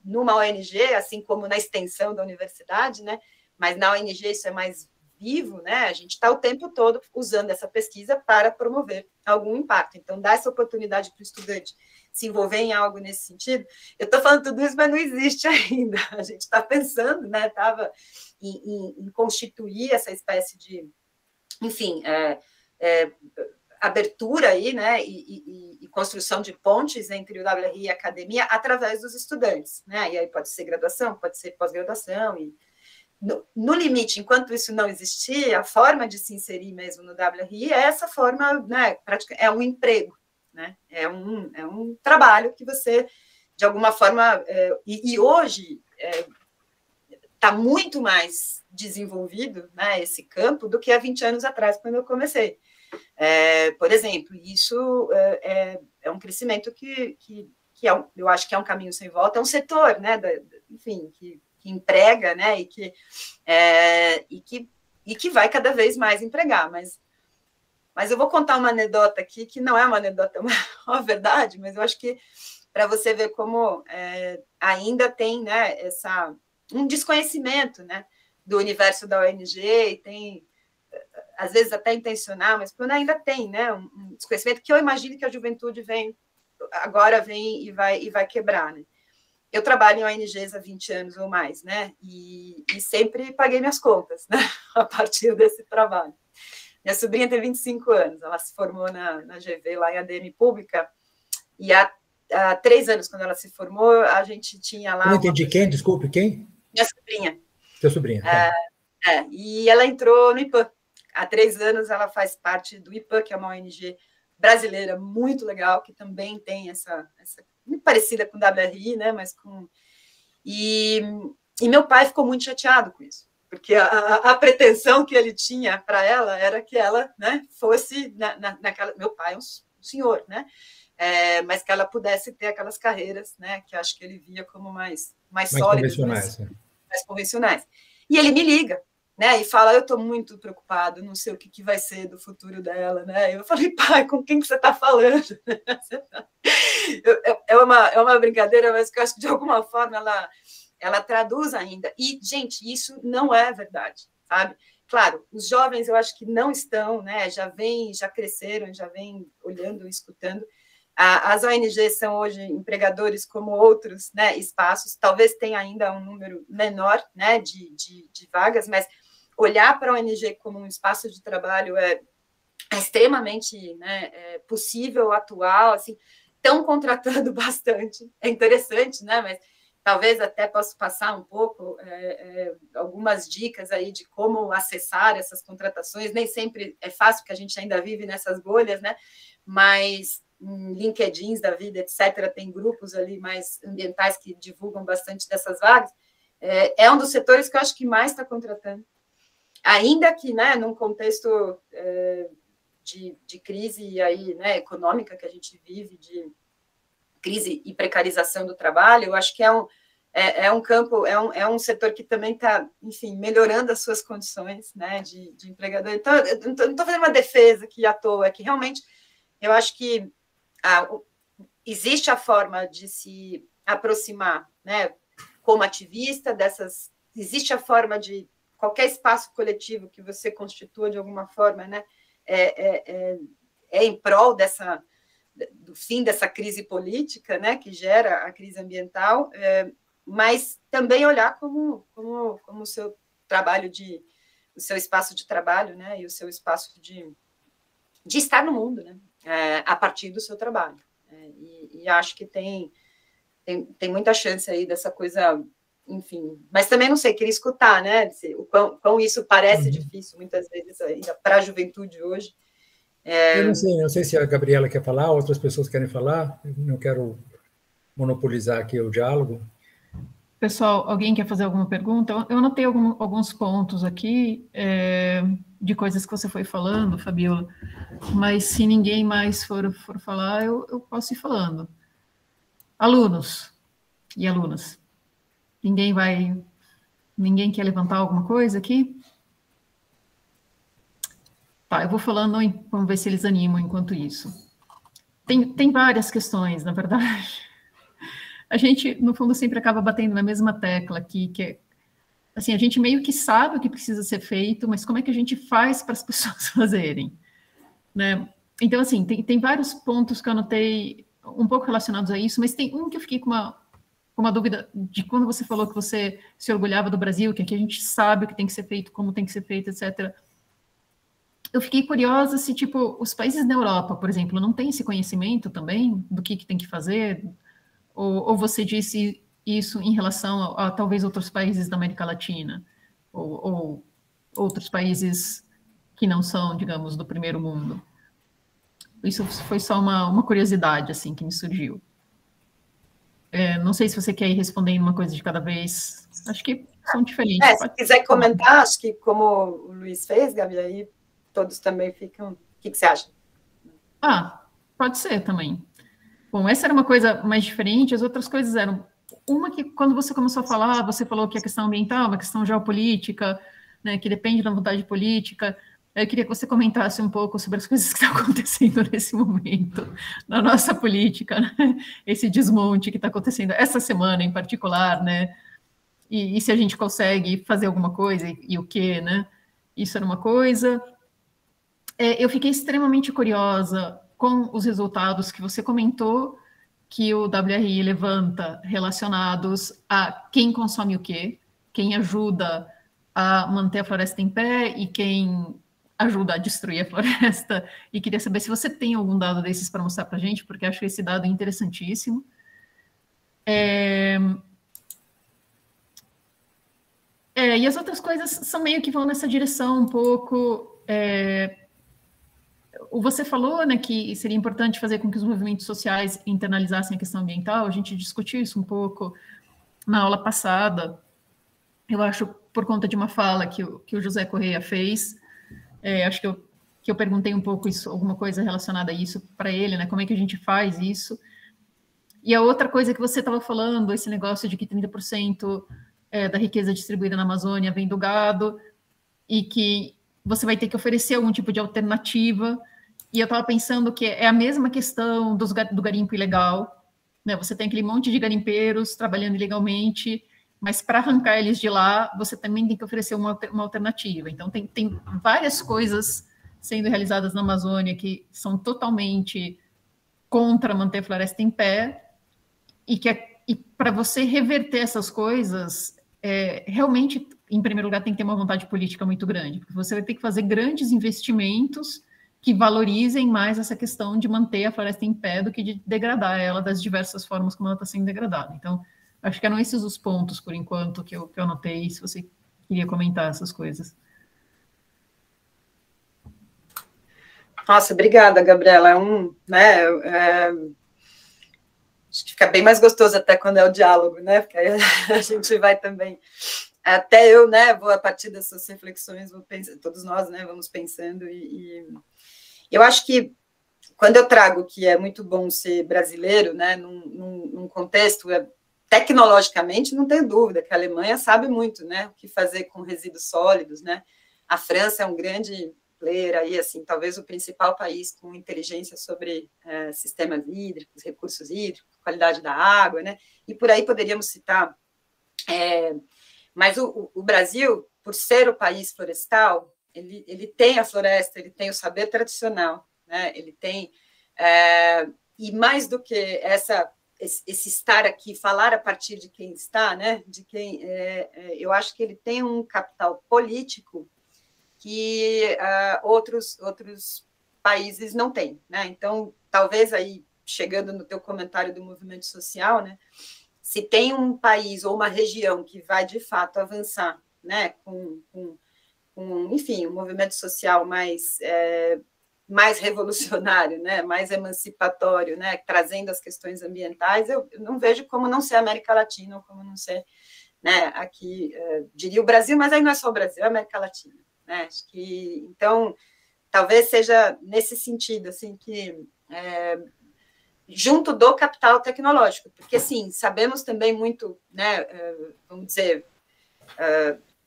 numa ONG, assim como na extensão da universidade, né, mas na ONG isso é mais vivo, né? A gente está o tempo todo usando essa pesquisa para promover algum impacto. Então, dá essa oportunidade para o estudante se envolver em algo nesse sentido. Eu estou falando tudo isso, mas não existe ainda. A gente está pensando, né? Estava em constituir essa espécie de, enfim, abertura aí, né? E construção de pontes entre o WRI e a academia através dos estudantes, né? E aí pode ser graduação, pode ser pós-graduação e no limite, enquanto isso não existir, a forma de se inserir mesmo no WRI é essa forma, né, é um emprego, né, é um trabalho que você, de alguma forma, e hoje está muito mais desenvolvido, né, esse campo do que há 20 anos atrás, quando eu comecei. Por exemplo, isso é um crescimento que eu acho que é um caminho sem volta, é um setor, né, enfim, que emprega, né, e que vai cada vez mais empregar, mas eu vou contar uma anedota aqui, que não é uma anedota, é uma verdade, mas eu acho que para você ver como ainda tem, né, um desconhecimento, né, do universo da ONG, e tem às vezes até intencional, mas quando ainda tem, né, um desconhecimento que eu imagino que a juventude agora vem e vai quebrar, né? Eu trabalho em ONGs há 20 anos ou mais, né? E sempre paguei minhas contas, né? A partir desse trabalho. Minha sobrinha tem 25 anos, ela se formou na GV, lá em ADM Pública, e há 3 anos, quando ela se formou, a gente tinha lá... Eu não entendi quem, desculpe, quem? Minha sobrinha. Sua sobrinha. E ela entrou no IPAN. Há 3 anos ela faz parte do IPAN, que é uma ONG brasileira muito legal, que também tem essa muito parecida com o WRI, né? Mas com... E meu pai ficou muito chateado com isso, porque a pretensão que ele tinha para ela era que ela, né, fosse naquela... Meu pai é um senhor, né? Mas que ela pudesse ter aquelas carreiras, né, que acho que ele via como mais sólidas, mais convencionais. E ele me liga, né, e fala, eu estou muito preocupado, não sei o que vai ser do futuro dela, né? Eu falei, pai, com quem que você está falando? É uma brincadeira, mas que eu acho que de alguma forma ela traduz ainda. E, gente, isso não é verdade, sabe? Claro, os jovens eu acho que não estão, né? Já cresceram, já vêm olhando, escutando. As ONGs são hoje empregadores como outros, né, espaços, talvez tenha ainda um número menor, né, de vagas, mas olhar para a ONG como um espaço de trabalho é extremamente, né, possível, atual, assim, estão contratando bastante, é interessante, né, mas talvez até possa passar um pouco algumas dicas aí de como acessar essas contratações, nem sempre é fácil, porque a gente ainda vive nessas bolhas, né, mas LinkedIn da vida, etc., tem grupos ali mais ambientais que divulgam bastante dessas vagas, é um dos setores que eu acho que mais está contratando, ainda que, né, num contexto de crise aí, né, econômica que a gente vive, de crise e precarização do trabalho, eu acho que é um campo, é um setor que também está, enfim, melhorando as suas condições, né, de empregador. Então, eu não estou fazendo uma defesa aqui à toa, é que realmente eu acho que existe a forma de se aproximar, né, como ativista existe a forma de qualquer espaço coletivo que você constitua de alguma forma, né, em prol do fim dessa crise política, né, que gera a crise ambiental, mas também olhar como o seu trabalho o seu espaço de trabalho, né, e o seu espaço de estar no mundo, né, a partir do seu trabalho. E acho que tem muita chance aí dessa coisa, enfim, mas também não sei, queria escutar, né, o quão isso parece difícil, muitas vezes, ainda para a juventude hoje. Eu não sei se a Gabriela quer falar, outras pessoas querem falar, eu não quero monopolizar aqui o diálogo. Pessoal, alguém quer fazer alguma pergunta? Eu anotei alguns pontos aqui de coisas que você foi falando, Fabiola, mas se ninguém mais for falar, eu posso ir falando. Alunos e alunas, ninguém quer levantar alguma coisa aqui? Tá, eu vou falando, vamos ver se eles animam enquanto isso. Tem várias questões, na verdade. A gente, no fundo, sempre acaba batendo na mesma tecla aqui, que é, assim, a gente meio que sabe o que precisa ser feito, mas como é que a gente faz para as pessoas fazerem, né? Então, assim, tem vários pontos que eu anotei um pouco relacionados a isso, mas tem um que eu fiquei com uma dúvida de quando você falou que você se orgulhava do Brasil, que aqui a gente sabe o que tem que ser feito, como tem que ser feito, etc. Eu fiquei curiosa se, tipo, os países da Europa, por exemplo, não têm esse conhecimento também do que tem que fazer. Ou você disse isso em relação a talvez outros países da América Latina, ou outros países que não são, digamos, do primeiro mundo? Isso foi só uma curiosidade, assim, que me surgiu. Não sei se você quer ir respondendo uma coisa de cada vez. Acho que são diferentes. Se quiser comentar, acho que como o Luiz fez, Gabi, aí todos também ficam... O que você acha? Pode ser também. Bom, essa era uma coisa mais diferente, as outras coisas eram... Uma que, quando você começou a falar, você falou que a questão ambiental é uma questão geopolítica, né, que depende da vontade política. Eu queria que você comentasse um pouco sobre as coisas que estão acontecendo nesse momento, na nossa política, né? Esse desmonte que está acontecendo essa semana em particular, né? E se a gente consegue fazer alguma coisa, e o quê, né? Isso era uma coisa. eu fiquei extremamente curiosa com os resultados que você comentou que o WRI levanta relacionados a quem consome o quê, quem ajuda a manter a floresta em pé e quem ajuda a destruir a floresta. E queria saber se você tem algum dado desses para mostrar para a gente, porque acho esse dado interessantíssimo. E as outras coisas são meio que vão nessa direção um pouco. Você falou, né, que seria importante fazer com que os movimentos sociais internalizassem a questão ambiental. A gente discutiu isso um pouco na aula passada. Eu acho por conta de uma fala que o José Correia fez. Acho que eu perguntei um pouco isso, alguma coisa relacionada a isso para ele, né? Como é que a gente faz isso? E a outra coisa que você estava falando, esse negócio de que 30% da riqueza distribuída na Amazônia vem do gado e que você vai ter que oferecer algum tipo de alternativa. E eu estava pensando que é a mesma questão do garimpo ilegal, né? Você tem aquele monte de garimpeiros trabalhando ilegalmente, mas para arrancar eles de lá, você também tem que oferecer uma alternativa. Então, tem várias coisas sendo realizadas na Amazônia que são totalmente contra manter a floresta em pé, e para você reverter essas coisas, realmente, em primeiro lugar, tem que ter uma vontade política muito grande, porque você vai ter que fazer grandes investimentos que valorizem mais essa questão de manter a floresta em pé do que de degradar ela das diversas formas como ela está sendo degradada. Então, acho que eram esses os pontos, por enquanto, que eu anotei, se você queria comentar essas coisas. Nossa, obrigada, Gabriela. Acho que fica bem mais gostoso até quando é o diálogo, né? Porque aí a gente vai também... Até eu, né, vou a partir dessas reflexões, vou pensar, todos nós, né, vamos pensando, e eu acho que quando eu trago que é muito bom ser brasileiro, né, num contexto, tecnologicamente, não tenho dúvida que a Alemanha sabe muito, né, o que fazer com resíduos sólidos, né, a França é um grande player aí, assim, talvez o principal país com inteligência sobre sistemas hídricos, recursos hídricos, qualidade da água, né, e por aí poderíamos citar... Mas o Brasil, por ser o país florestal, ele tem a floresta, ele tem o saber tradicional, né? Ele tem, e mais do que esse estar aqui, falar a partir de quem está, né? De quem, eu acho que ele tem um capital político que outros países não têm, né? Então, talvez aí, chegando no teu comentário do movimento social, né? Se tem um país ou uma região que vai, de fato, avançar, né, enfim, um movimento social mais revolucionário, né, mais emancipatório, né, trazendo as questões ambientais, eu não vejo como não ser América Latina, ou como não ser, né, aqui, diria o Brasil, mas aí não é só o Brasil, é a América Latina, né, acho que, então, talvez seja nesse sentido, assim, que... junto do capital tecnológico, porque, assim, sabemos também muito, né, vamos dizer,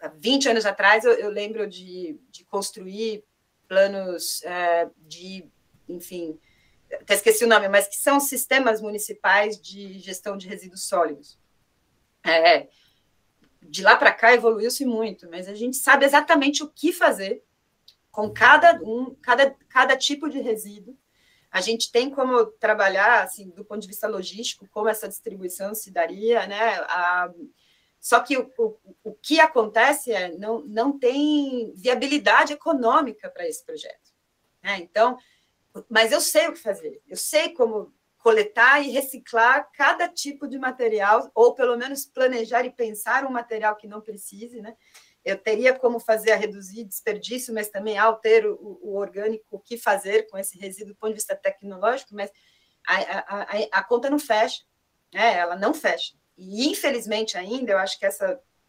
há 20 anos atrás, eu lembro de construir planos enfim, até esqueci o nome, mas que são sistemas municipais de gestão de resíduos sólidos. De lá para cá evoluiu-se muito, mas a gente sabe exatamente o que fazer com cada tipo de resíduo. A gente tem como trabalhar, assim, do ponto de vista logístico, como essa distribuição se daria, né? Só que o que acontece não tem viabilidade econômica para esse projeto, né? Então, mas eu sei o que fazer, eu sei como coletar e reciclar cada tipo de material, ou pelo menos planejar e pensar um material que não precise, né? Eu teria como fazer a reduzir desperdício, mas também ao ter o orgânico, o que fazer com esse resíduo do ponto de vista tecnológico, mas a conta não fecha, né? Ela não fecha. E, infelizmente, ainda, eu acho que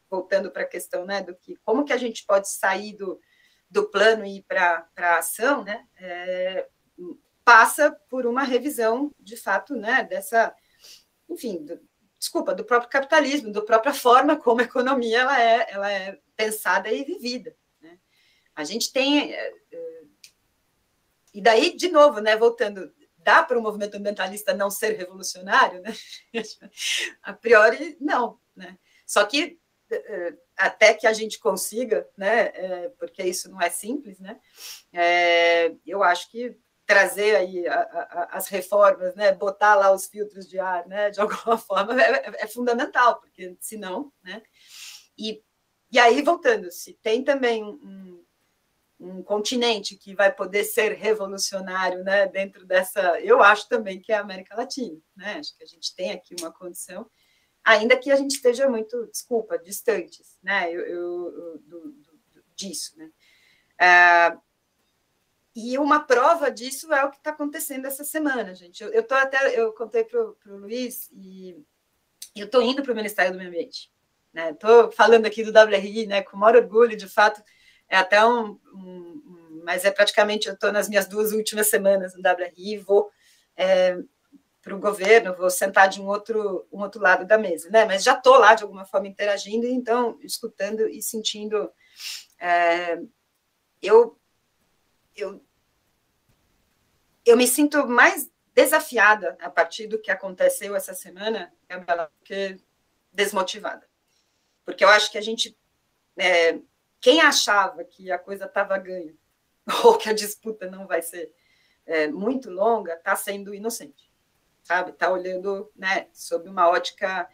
voltando para a questão, né, do que, como que a gente pode sair do plano e ir para a ação, né, passa por uma revisão, de fato, né, enfim, do próprio capitalismo, da própria forma como a economia ela é pensada e vivida, né? A gente tem... E daí, de novo, né, voltando, dá para o movimento ambientalista não ser revolucionário, né? A priori, não, né? Só que até que a gente consiga, né, porque isso não é simples, né, eu acho que trazer aí as reformas, né, botar lá os filtros de ar, né, de alguma forma, é fundamental, porque senão, né, e aí, voltando, se tem também um continente que vai poder ser revolucionário, né, dentro dessa, eu acho também que é a América Latina, né, acho que a gente tem aqui uma condição, ainda que a gente esteja muito, desculpa, distantes, né, disso, né. E uma prova disso é o que está acontecendo essa semana, gente. Eu contei para o Luiz e eu estou indo para o Ministério do Meio Ambiente, né? Estou falando aqui do WRI, né? Com o maior orgulho, de fato, é até mas é praticamente, eu estou nas minhas 2 últimas semanas no WRI, vou para o governo, vou sentar de um outro lado da mesa, né? Mas já estou lá de alguma forma interagindo, então escutando e sentindo. Eu me sinto mais desafiada a partir do que aconteceu essa semana, Gabriela, que desmotivada. Porque eu acho que a gente... quem achava que a coisa estava ganha, ou que a disputa não vai ser muito longa, está sendo inocente, sabe? Está olhando, né, sob uma ótica...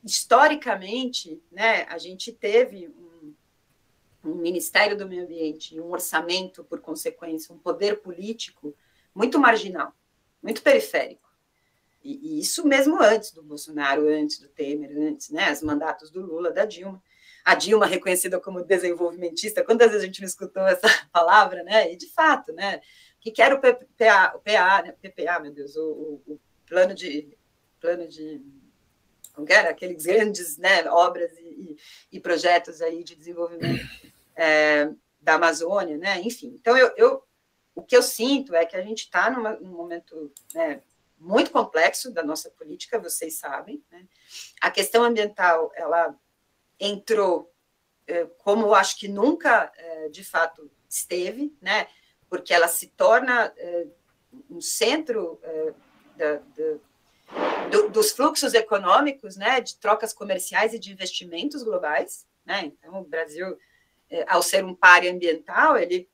historicamente, né, a gente teve um Ministério do Meio Ambiente, um orçamento, por consequência, um poder político muito marginal, muito periférico. E isso mesmo antes do Bolsonaro, antes do Temer, antes, né, os mandatos do Lula, da Dilma. A Dilma, reconhecida como desenvolvimentista, quantas vezes a gente não escutou essa palavra, né? E, de fato, né, o que era o PPA, né, PPA, meu Deus, o plano de como era? Aqueles grandes, né, obras e projetos aí de desenvolvimento da Amazônia, né? Enfim, então o que eu sinto é que a gente está num momento, né, muito complexo da nossa política, vocês sabem, né? A questão ambiental, ela entrou como eu acho que nunca, de fato, esteve, né? Porque ela se torna um centro dos fluxos econômicos, né, de trocas comerciais e de investimentos globais, né? Então, o Brasil, ao ser um páreo ambiental, ele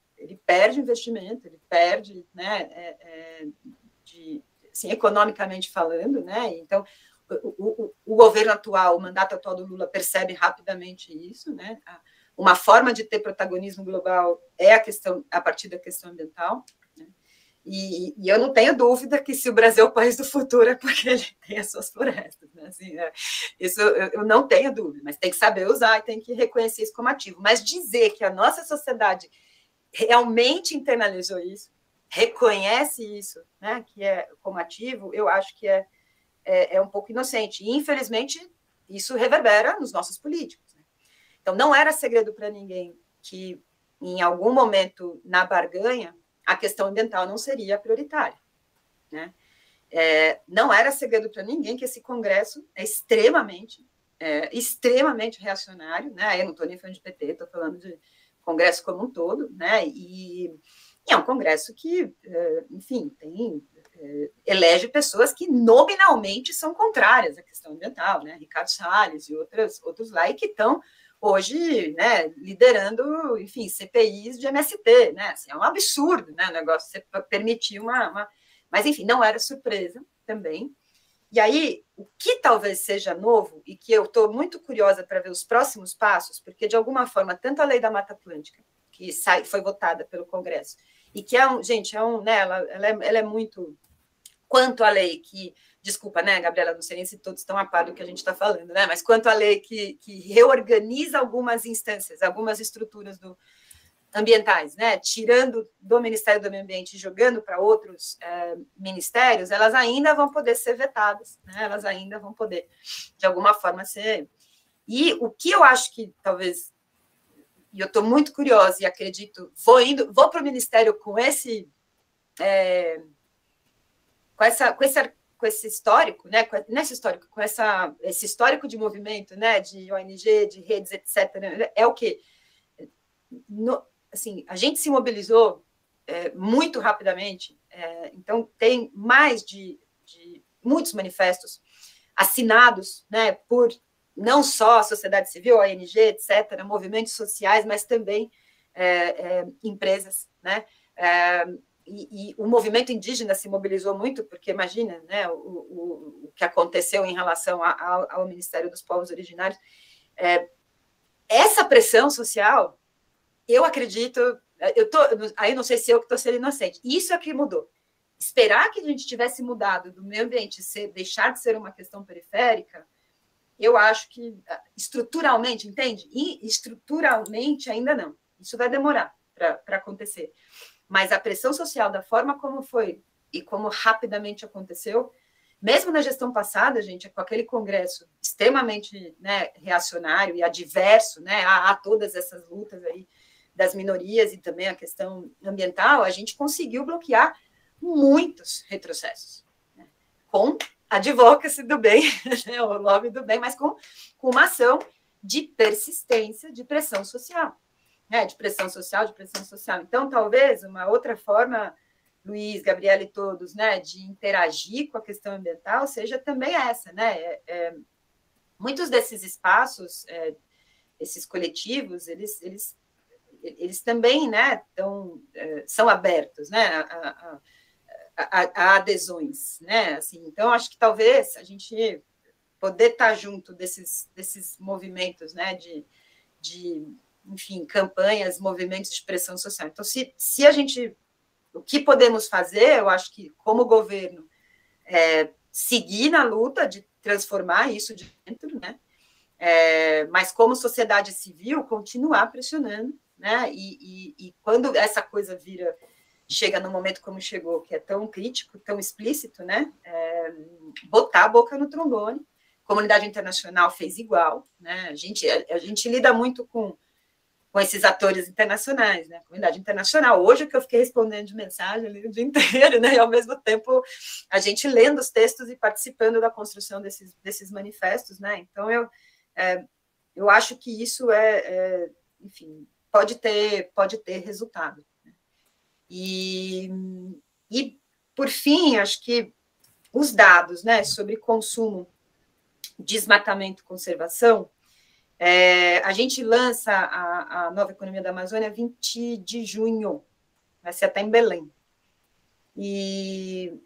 perde investimento, ele perde, né, assim, economicamente falando, né? Então, o governo atual, o mandato atual do Lula percebe rapidamente isso, né? Uma forma de ter protagonismo global é a partir da questão ambiental, né? E eu não tenho dúvida que se o Brasil é o país do futuro é porque ele tem as suas florestas, né? Assim, isso eu não tenho dúvida, mas tem que saber usar e tem que reconhecer isso como ativo. Mas dizer que a nossa sociedade realmente internalizou isso, reconhece isso, né, que é como ativo, eu acho que é um pouco inocente. E, infelizmente, isso reverbera nos nossos políticos, né? Então, não era segredo para ninguém que, em algum momento, na barganha, a questão ambiental não seria prioritária, né? Não era segredo para ninguém que esse Congresso é extremamente reacionário, né? Eu não estou nem falando de PT, estou falando de Congresso como um todo, né? E é um Congresso que, enfim, elege pessoas que nominalmente são contrárias à questão ambiental, né? Ricardo Salles e outros lá, e que estão hoje, né, liderando, enfim, CPIs de MST, né? Assim, é um absurdo, né, o negócio, você permitir Mas, enfim, não era surpresa também. E aí, o que talvez seja novo, e que eu estou muito curiosa para ver os próximos passos, porque, de alguma forma, tanto a Lei da Mata Atlântica, que foi votada pelo Congresso, e que né, ela é muito... Quanto à lei que... Desculpa, né, Gabriela, não sei nem se todos estão a par do que a gente está falando, né? Mas quanto à lei que reorganiza algumas instâncias, algumas estruturas ambientais, né? Tirando do Ministério do Meio Ambiente e jogando para outros ministérios, elas ainda vão poder ser vetadas, né? Elas ainda vão poder, de alguma forma, ser... E o que eu acho que talvez... E eu estou muito curiosa e acredito... Vou para o Ministério com esse histórico, né? Esse histórico de movimento, né? De ONG, de redes, etc. É o quê? Assim, a gente se mobilizou muito rapidamente, então tem mais de muitos manifestos. assinados, né, por não só a sociedade civil, a ONG, etc., movimentos sociais, mas também empresas, né? E o movimento indígena se mobilizou muito, porque imagina, né, o que aconteceu em relação ao Ministério dos Povos Originários. Essa pressão social, eu acredito, aí não sei se eu que estou sendo inocente, isso é que mudou. Esperar que a gente tivesse mudado do meio ambiente, deixar de ser uma questão periférica, eu acho que estruturalmente, entende? E estruturalmente ainda não. Isso vai demorar para acontecer. Mas a pressão social, da forma como foi e como rapidamente aconteceu, mesmo na gestão passada, gente, com aquele congresso extremamente, né, reacionário e adverso, né, a todas essas lutas aí das minorias e também a questão ambiental, a gente conseguiu bloquear muitos retrocessos, né, com advocacy do bem, né, o lobby do bem, mas com uma ação de persistência, de pressão social. De pressão social. Então, talvez uma outra forma, Luiz, Gabriela e todos, né, de interagir com a questão ambiental seja também essa, né? Muitos desses espaços, esses coletivos, eles também, né, são abertos, né, a adesões, né? Assim, então, acho que talvez a gente poder estar junto desses movimentos, né, de enfim, campanhas, movimentos de pressão social. Então, se a gente... O que podemos fazer, eu acho que, como governo, seguir na luta de transformar isso de dentro, né? Mas, como sociedade civil, continuar pressionando, né? E quando essa coisa chega no momento como chegou, que é tão crítico, tão explícito, né? Botar a boca no trombone. A comunidade internacional fez igual, né? A gente lida muito com esses atores internacionais, né? A comunidade internacional. Hoje, o que eu fiquei respondendo de mensagem ali o dia inteiro, né? E, ao mesmo tempo, a gente lendo os textos e participando da construção desses manifestos, né? Então, eu acho que isso enfim, pode ter resultado. Né? E, por fim, acho que os dados, né, sobre consumo, desmatamento e conservação, a gente lança a nova economia da Amazônia 20 de junho, vai ser até em Belém. E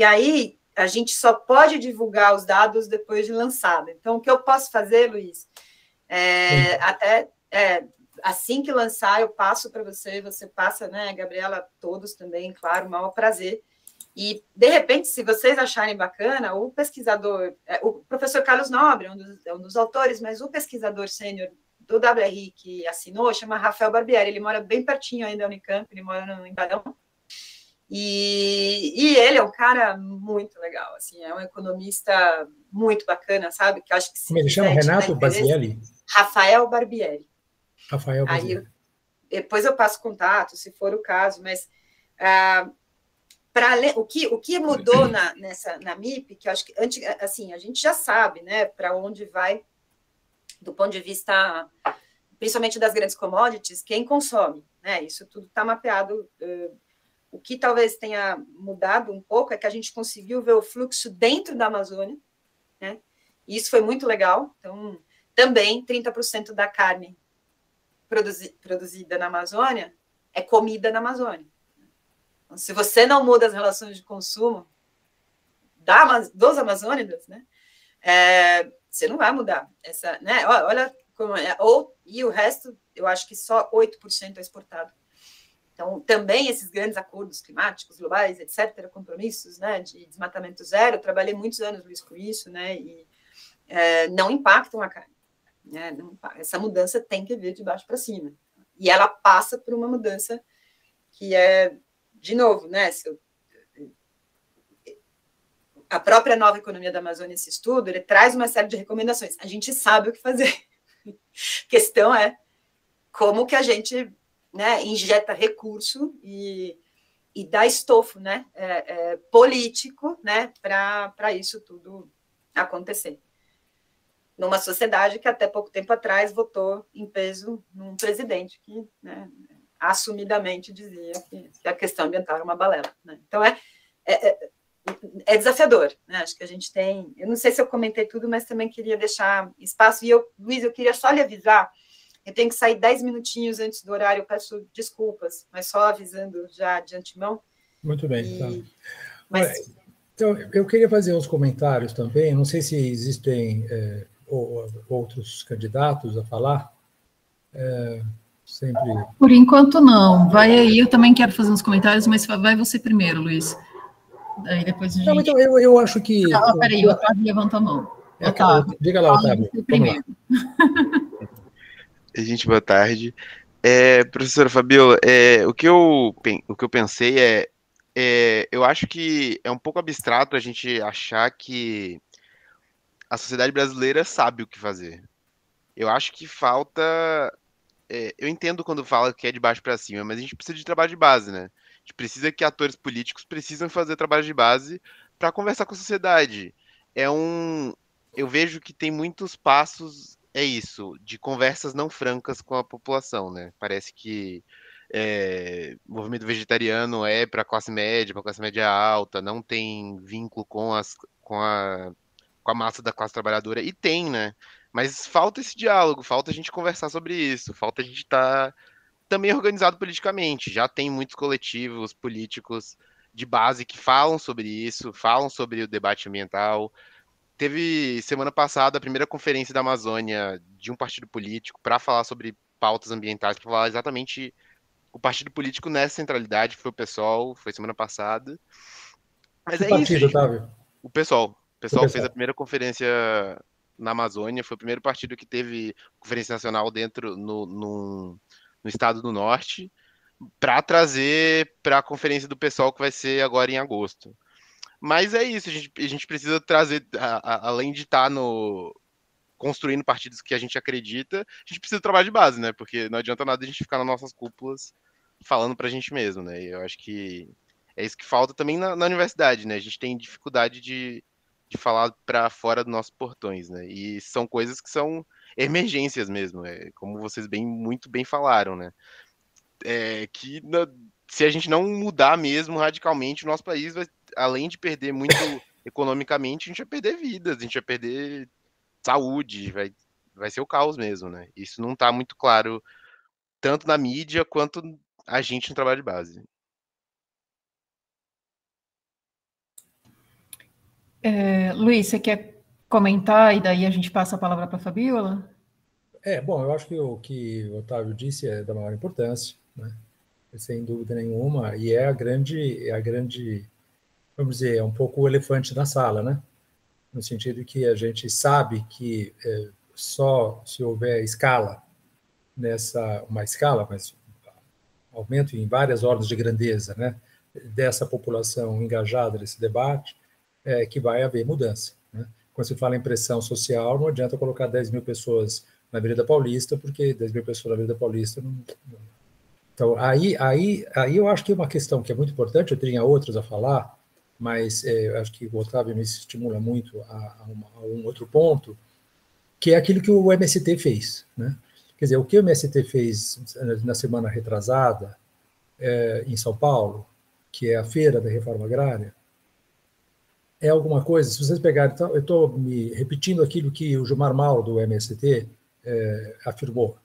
aí a gente só pode divulgar os dados depois de lançado. Então, o que eu posso fazer, Luiz, assim que lançar, eu passo para você passa, né, Gabriela, todos também, claro, o maior prazer. E, de repente, se vocês acharem bacana, o pesquisador, o professor Carlos Nobre é um dos autores, mas o pesquisador sênior do WRI que assinou chama Rafael Barbieri, ele mora bem pertinho ainda da Unicamp, ele mora no Embarão, e ele é um cara muito legal, assim, é um economista muito bacana, sabe? Que eu acho que como ele chama? Renato Bazielli? Rafael Barbieri. Rafael Barbieri. Aí, depois eu passo contato, se for o caso, mas... o que mudou na MIP, que eu acho que antes, assim, a gente já sabe, né, para onde vai, do ponto de vista, principalmente das grandes commodities, quem consome, né? Isso tudo está mapeado. O que talvez tenha mudado um pouco é que a gente conseguiu ver o fluxo dentro da Amazônia, né? E isso foi muito legal. Então, também 30% da carne produzida na Amazônia é comida na Amazônia. Então, se você não muda as relações de consumo dos amazônidas, né, você não vai mudar essa, né? Olha como e o resto, eu acho que só 8% é exportado. Então, também esses grandes acordos climáticos globais, etc., compromissos, né, de desmatamento zero, eu trabalhei muitos anos, Luiz, com isso, né, e não impactam a carne. Né, essa mudança tem que vir de baixo para cima. E ela passa por uma mudança que de novo, né, a própria nova economia da Amazônia, esse estudo, ele traz uma série de recomendações. A gente sabe o que fazer. A questão é como que a gente, né, injeta recurso e dá estofo, né, político, né, para isso tudo acontecer. Numa sociedade que até pouco tempo atrás votou em peso num presidente que, né, assumidamente dizia que a questão ambiental era uma balela. Né? Então, é desafiador, né? Acho que a gente tem... Eu não sei se eu comentei tudo, mas também queria deixar espaço. E Luiz, eu queria só lhe avisar, eu tenho que sair 10 minutinhos antes do horário, eu peço desculpas, mas só avisando já de antemão. Muito bem. E... Tá. Mas... Então, eu queria fazer uns comentários também, não sei se existem outros candidatos a falar. Sempre... Por enquanto, não. Vai aí, eu também quero fazer uns comentários, mas vai você primeiro, Luiz. Daí depois a gente... Não, então, eu acho que... peraí, o Otávio levanta a mão. Otávio, diga lá, Otávio. Vamos lá. Gente, boa tarde. Professora Fabiola, o que eu pensei eu acho que é um pouco abstrato a gente achar que a sociedade brasileira sabe o que fazer. Eu acho que falta... eu entendo quando fala que é de baixo para cima, mas a gente precisa de trabalho de base, né? A gente precisa que atores políticos precisam fazer trabalho de base para conversar com a sociedade. Eu vejo que tem muitos passos, de conversas não francas com a população, né? Parece que o movimento vegetariano é para a classe média alta, não tem vínculo com a massa da classe trabalhadora, e tem, né? Mas falta esse diálogo, falta a gente conversar sobre isso, falta a gente estar também organizado politicamente. Já tem muitos coletivos políticos de base que falam sobre isso, falam sobre o debate ambiental. Teve, semana passada, a primeira conferência da Amazônia de um partido político para falar sobre pautas ambientais, para falar exatamente o partido político nessa centralidade, que foi o PSOL, foi semana passada. Mas que partido, isso, Otávio? O PSOL. O PSOL fez a primeira conferência na Amazônia, foi o primeiro partido que teve conferência nacional dentro no estado do Norte, para trazer para a conferência do PSOL que vai ser agora em agosto. Mas é isso, a gente precisa trazer, além de estar construindo partidos que a gente acredita, a gente precisa de trabalho de base, né? Porque não adianta nada a gente ficar nas nossas cúpulas falando para a gente mesmo, né? E eu acho que é isso que falta também na universidade, né? A gente tem dificuldade de falar para fora dos nossos portões, né? E são coisas que são emergências mesmo, como vocês muito bem falaram, né? Se a gente não mudar mesmo radicalmente, o nosso país vai, além de perder muito economicamente, a gente vai perder vidas, a gente vai perder saúde, vai ser o caos mesmo, né? Isso não está muito claro, tanto na mídia quanto a gente no trabalho de base. Luiz, você quer comentar e daí a gente passa a palavra para a Fabiola? Bom, eu acho que o que o Otávio disse é da maior importância, né? Sem dúvida nenhuma, e é a grande, vamos dizer, é um pouco o elefante na sala, né? No sentido que a gente sabe que só se houver escala, uma escala, mas aumento em várias ordens de grandeza, né? Dessa população engajada nesse debate, que vai haver mudança, né? Quando se fala em pressão social, não adianta colocar 10 mil pessoas na Avenida Paulista, porque 10 mil pessoas na Avenida Paulista não... Então, aí eu acho que é uma questão que é muito importante, eu teria outras a falar, mas eu acho que o Otávio me estimula muito a um outro ponto, que é aquilo que o MST fez, né? Quer dizer, o que o MST fez na semana retrasada em São Paulo, que é a Feira da Reforma Agrária, é alguma coisa, se vocês pegarem, eu estou me repetindo aquilo que o Gilmar Mauro, do MST, afirmou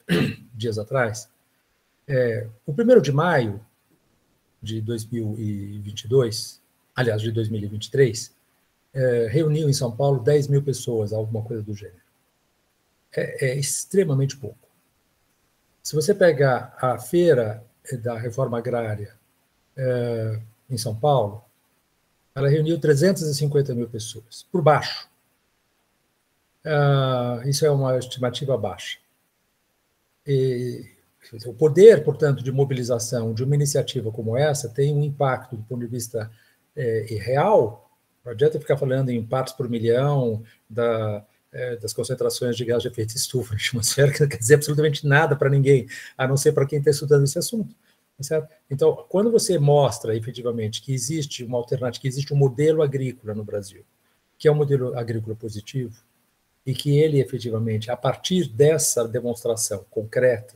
dias atrás. O 1º de maio de 2022, aliás, de 2023, reuniu em São Paulo 10 mil pessoas, alguma coisa do gênero. É extremamente pouco. Se você pegar a Feira da Reforma Agrária em São Paulo, ela reuniu 350 mil pessoas, por baixo. Isso é uma estimativa baixa. O poder, portanto, de mobilização de uma iniciativa como essa tem um impacto do ponto de vista real. Não adianta ficar falando em partes por milhão das concentrações de gás de efeito estufa na atmosfera, que não quer dizer absolutamente nada para ninguém, a não ser para quem está estudando esse assunto. Certo? Então, quando você mostra efetivamente que existe uma alternativa, que existe um modelo agrícola no Brasil, que é um modelo agrícola positivo, e que ele efetivamente, a partir dessa demonstração concreta,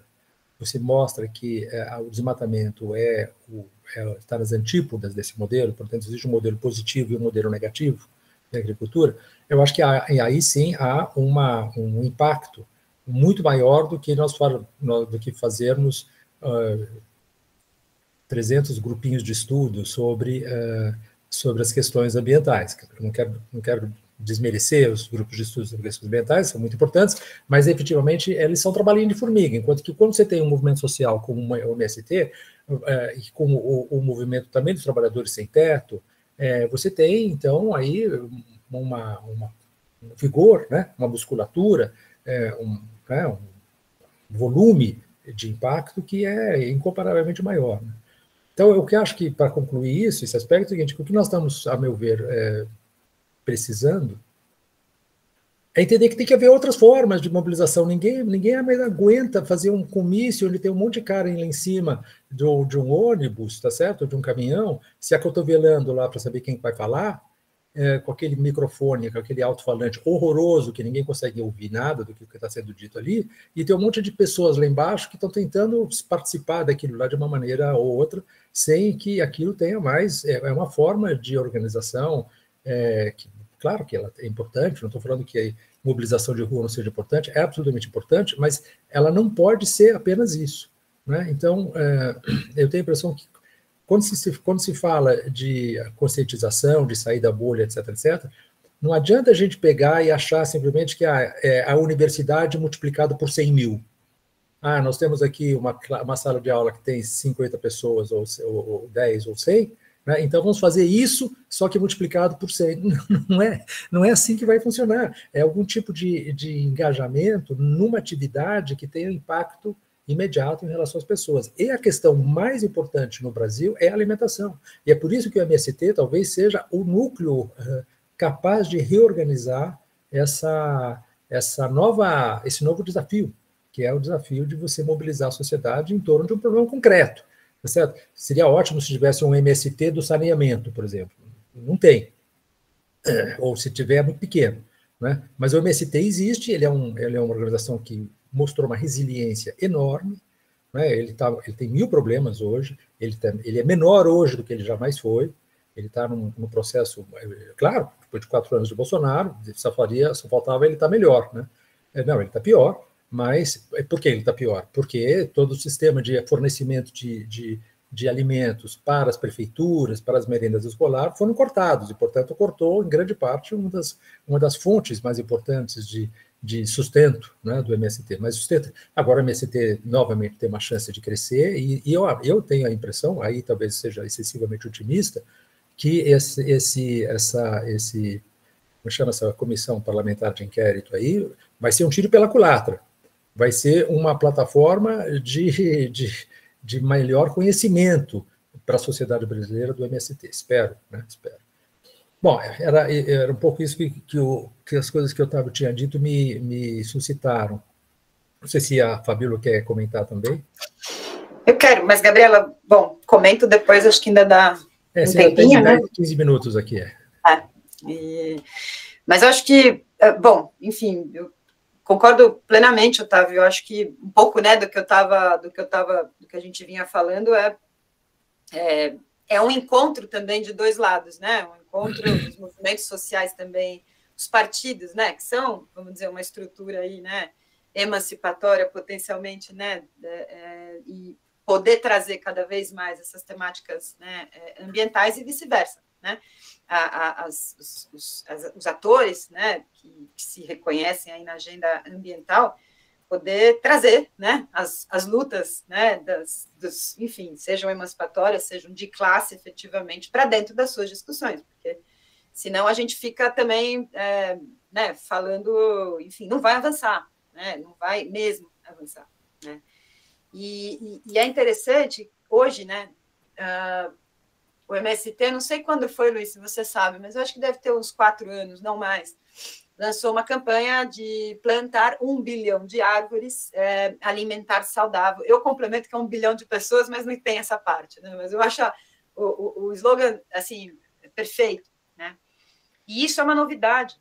você mostra que o desmatamento está nas antípodas desse modelo, portanto, existe um modelo positivo e um modelo negativo da agricultura, eu acho que aí sim há um impacto muito maior do que fazermos 300 grupinhos de estudo sobre as questões ambientais. Não quero desmerecer os grupos de estudos sobre questões ambientais, são muito importantes, mas efetivamente eles são trabalhinho de formiga, enquanto que quando você tem um movimento social como o MST, e com o movimento também dos trabalhadores sem teto, você tem, então, aí um vigor, né, uma musculatura, um volume de impacto que é incomparavelmente maior. Né? Então, eu acho que, para concluir esse aspecto, é o seguinte, o que nós estamos, a meu ver, precisando é entender que tem que haver outras formas de mobilização. Ninguém mais aguenta fazer um comício onde tem um monte de cara lá em cima de um ônibus, tá certo? De um caminhão, se acotovelando lá para saber quem vai falar, com aquele microfone, com aquele alto-falante horroroso, que ninguém consegue ouvir nada do que está sendo dito ali, e tem um monte de pessoas lá embaixo que estão tentando participar daquilo lá de uma maneira ou outra, sem que aquilo tenha mais... É uma forma de organização que, claro que ela é importante, não estou falando que a mobilização de rua não seja importante, é absolutamente importante, mas ela não pode ser apenas isso. Né? Então, eu tenho a impressão que quando se fala de conscientização, de sair da bolha, etc., etc., não adianta a gente pegar e achar simplesmente que a universidade multiplicado por 100 mil. Nós temos aqui uma sala de aula que tem 50 pessoas, ou 10, ou 100, né? Então vamos fazer isso, só que multiplicado por 100. Não é assim que vai funcionar. É algum tipo de engajamento numa atividade que tenha impacto imediato em relação às pessoas. E a questão mais importante no Brasil é a alimentação. E é por isso que o MST talvez seja o núcleo capaz de reorganizar esse novo desafio, que é o desafio de você mobilizar a sociedade em torno de um problema concreto. Tá certo? Seria ótimo se tivesse um MST do saneamento, por exemplo. Não tem. Ou se tiver, é muito pequeno. Né? Mas o MST existe, ele é uma organização que mostrou uma resiliência enorme, né? Ele tem 1000 problemas hoje, ele é menor hoje do que ele jamais foi, ele está num processo, claro, depois de 4 anos de Bolsonaro, só faltava ele estar melhor, né? Não, ele está pior, mas por que ele está pior? Porque todo o sistema de fornecimento de alimentos para as prefeituras, para as merendas escolares, foram cortados, e, portanto, cortou, em grande parte, uma das fontes mais importantes de sustento, né, do MST. Mas agora o MST novamente tem uma chance de crescer, e eu tenho a impressão, aí talvez seja excessivamente otimista, que como chama essa comissão parlamentar de inquérito aí, vai ser um tiro pela culatra, vai ser uma plataforma de melhor conhecimento para a sociedade brasileira do MST, espero, né? Espero. Bom, era um pouco isso que as coisas que eu tinha dito me suscitaram. Não sei se a Fabíola quer comentar também. Eu quero, mas, Gabriela, bom, comento depois, acho que ainda dá um tempinho, né? 15 minutos aqui, Mas eu acho que, bom, enfim, eu concordo plenamente, Otávio, eu acho que um pouco, né, do que a gente vinha falando é um encontro também de dois lados, né, um encontro dos movimentos sociais também, os partidos, né, que são, vamos dizer, uma estrutura aí, né, emancipatória potencialmente, né, e poder trazer cada vez mais essas temáticas, né, ambientais e vice-versa, né, os atores, né, que se reconhecem aí na agenda ambiental, poder trazer, né, as lutas, né, enfim, sejam emancipatórias, sejam de classe, efetivamente, para dentro das suas discussões, porque senão a gente fica também, né, falando, enfim, não vai avançar, né, não vai mesmo avançar, né, e é interessante, hoje, né, o MST, não sei quando foi, Luiz, se você sabe, mas eu acho que deve ter uns 4 anos, não mais, lançou uma campanha de plantar 1 bilhão de árvores, alimentar saudável. Eu complemento que é 1 bilhão de pessoas, mas não tem essa parte, né? Mas eu acho o slogan, assim, perfeito, né? E isso é uma novidade.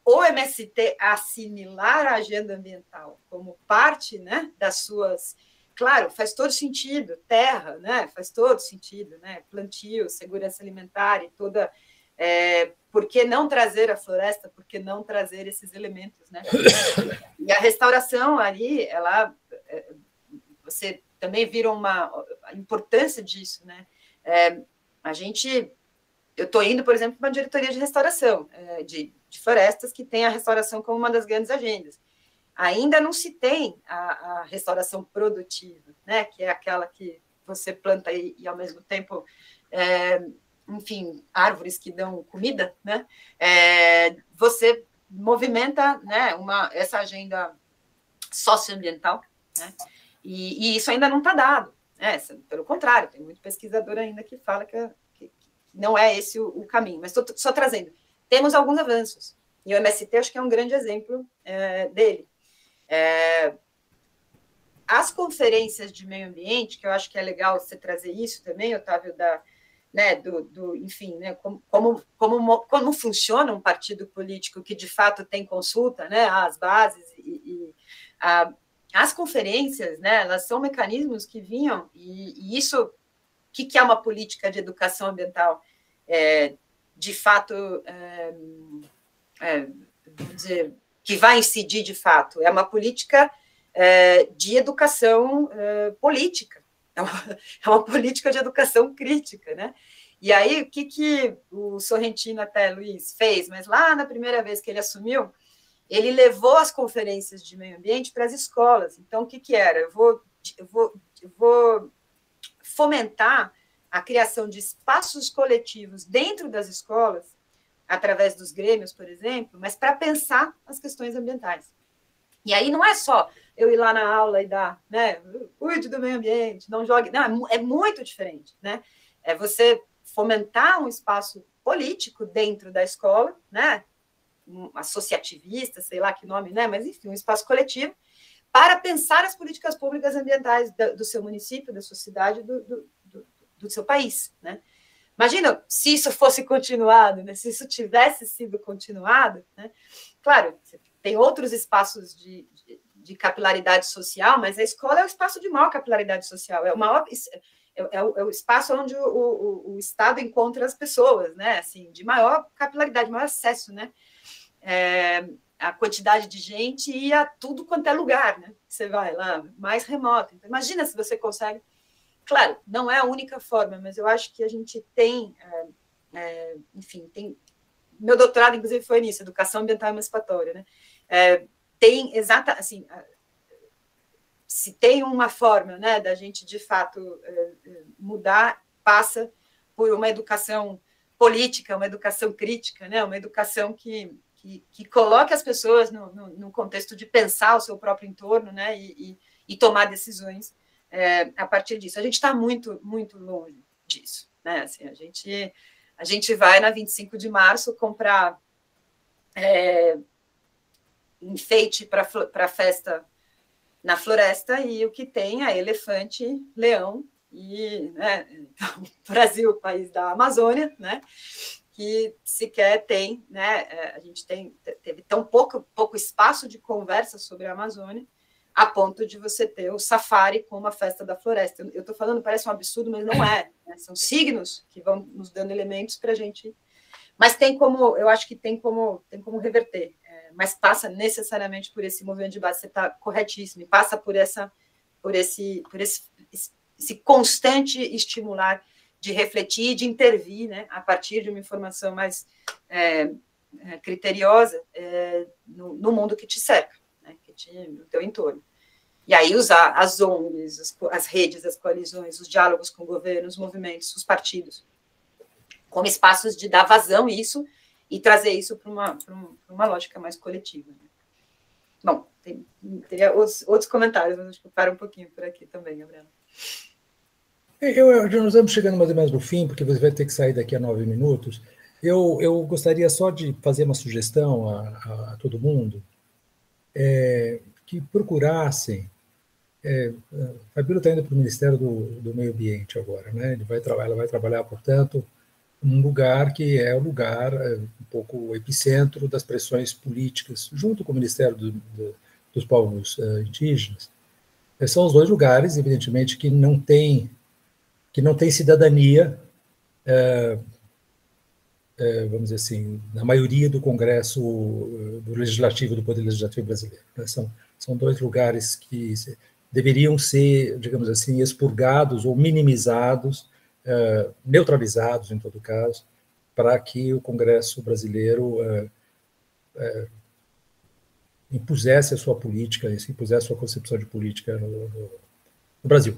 o MST assimilar a agenda ambiental como parte, né, das suas... Claro, faz todo sentido, terra, né, faz todo sentido, né, plantio, segurança alimentar e toda... por que não trazer a floresta, por que não trazer esses elementos, né? E a restauração ali, ela... você também viram a importância disso, né? Eu estou indo, por exemplo, para uma diretoria de restauração de florestas que tem a restauração como uma das grandes agendas. Ainda não se tem a restauração produtiva, né? Que é aquela que você planta e ao mesmo tempo, enfim, árvores que dão comida, né? Você movimenta, né, essa agenda socioambiental, né? E isso ainda não está dado, né? Pelo contrário, tem muito pesquisador ainda que fala que não é esse o caminho, mas estou só trazendo. Temos alguns avanços, e o MST acho que é um grande exemplo dele. As conferências de meio ambiente, que eu acho que é legal você trazer isso também, Otávio, enfim, né, como funciona um partido político que de fato tem consulta, né, às bases as conferências, né, elas são mecanismos que vinham, e isso, o que é uma política de educação ambiental? De fato, vou dizer, que vai incidir de fato, é uma política de educação política, é uma política de educação crítica, né? E aí, o que o Sorrentino até, Luiz, fez? Mas lá na primeira vez que ele assumiu, ele levou as conferências de meio ambiente para as escolas. Então, o que era? Eu vou fomentar a criação de espaços coletivos dentro das escolas, através dos grêmios, por exemplo, mas para pensar as questões ambientais. E aí não é só eu ir lá na aula e dar, né, cuide do meio ambiente, não jogue... Não, é muito diferente, né? É você fomentar um espaço político dentro da escola, né, associativista, sei lá que nome, né, mas enfim, um espaço coletivo, para pensar as políticas públicas ambientais do seu município, da sua cidade, do seu país, né? Imagina se isso fosse continuado, né? Se isso tivesse sido continuado, né? Claro, tem outros espaços de capilaridade social, mas a escola é o espaço de maior capilaridade social, é o espaço onde o Estado encontra as pessoas, né? Assim, de maior capilaridade, maior acesso, né? A quantidade de gente e a tudo quanto é lugar, né? Você vai lá, mais remoto. Então, imagina se você consegue... Claro, não é a única forma, mas eu acho que a gente tem... enfim, tem... Meu doutorado, inclusive, foi nisso, Educação Ambiental Emancipatória, né? Assim, se tem uma forma, né, da gente, de fato, mudar, passa por uma educação política, uma educação crítica, né? Uma educação que coloque as pessoas no contexto de pensar o seu próprio entorno, né, e tomar decisões a partir disso. A gente está muito, muito longe disso, né? Assim, a gente vai na 25 de março comprar enfeite para a festa na floresta e o que tem é elefante, leão e, né, então, Brasil, país da Amazônia, né? Que sequer tem, né? A gente teve tão pouco espaço de conversa sobre a Amazônia, a ponto de você ter o safari como a festa da floresta. Eu estou falando, parece um absurdo, mas não é, né? São signos que vão nos dando elementos para a gente... Mas eu acho que tem como reverter, mas passa necessariamente por esse movimento de base, você está corretíssimo, passa por esse constante estimular de refletir e de intervir, né, a partir de uma informação mais criteriosa no mundo que te cerca, né, no teu entorno. E aí usar as ONGs, as redes, as coalizões, os diálogos com o governo, os movimentos, os partidos, como espaços de dar vazão a isso e trazer isso para uma lógica mais coletiva. Né? Bom, teria outros comentários, mas acho que eu paro um pouquinho por aqui também, Gabriela. Nós estamos chegando mais ou menos no fim, porque você vai ter que sair daqui a 9 minutos. Eu gostaria só de fazer uma sugestão a todo mundo, que procurassem... a Fabíola está indo para o Ministério do Meio Ambiente agora, né? Ela vai trabalhar, portanto, um lugar que é o lugar um pouco o epicentro das pressões políticas, junto com o Ministério dos Povos Indígenas. São os dois lugares, evidentemente, que não tem cidadania, vamos dizer assim, na maioria do Congresso, do Legislativo, do Poder Legislativo brasileiro. Né? São dois lugares que deveriam ser, digamos assim, expurgados ou minimizados, neutralizados, em todo caso, para que o Congresso brasileiro impusesse a sua política, impusesse a sua concepção de política no Brasil.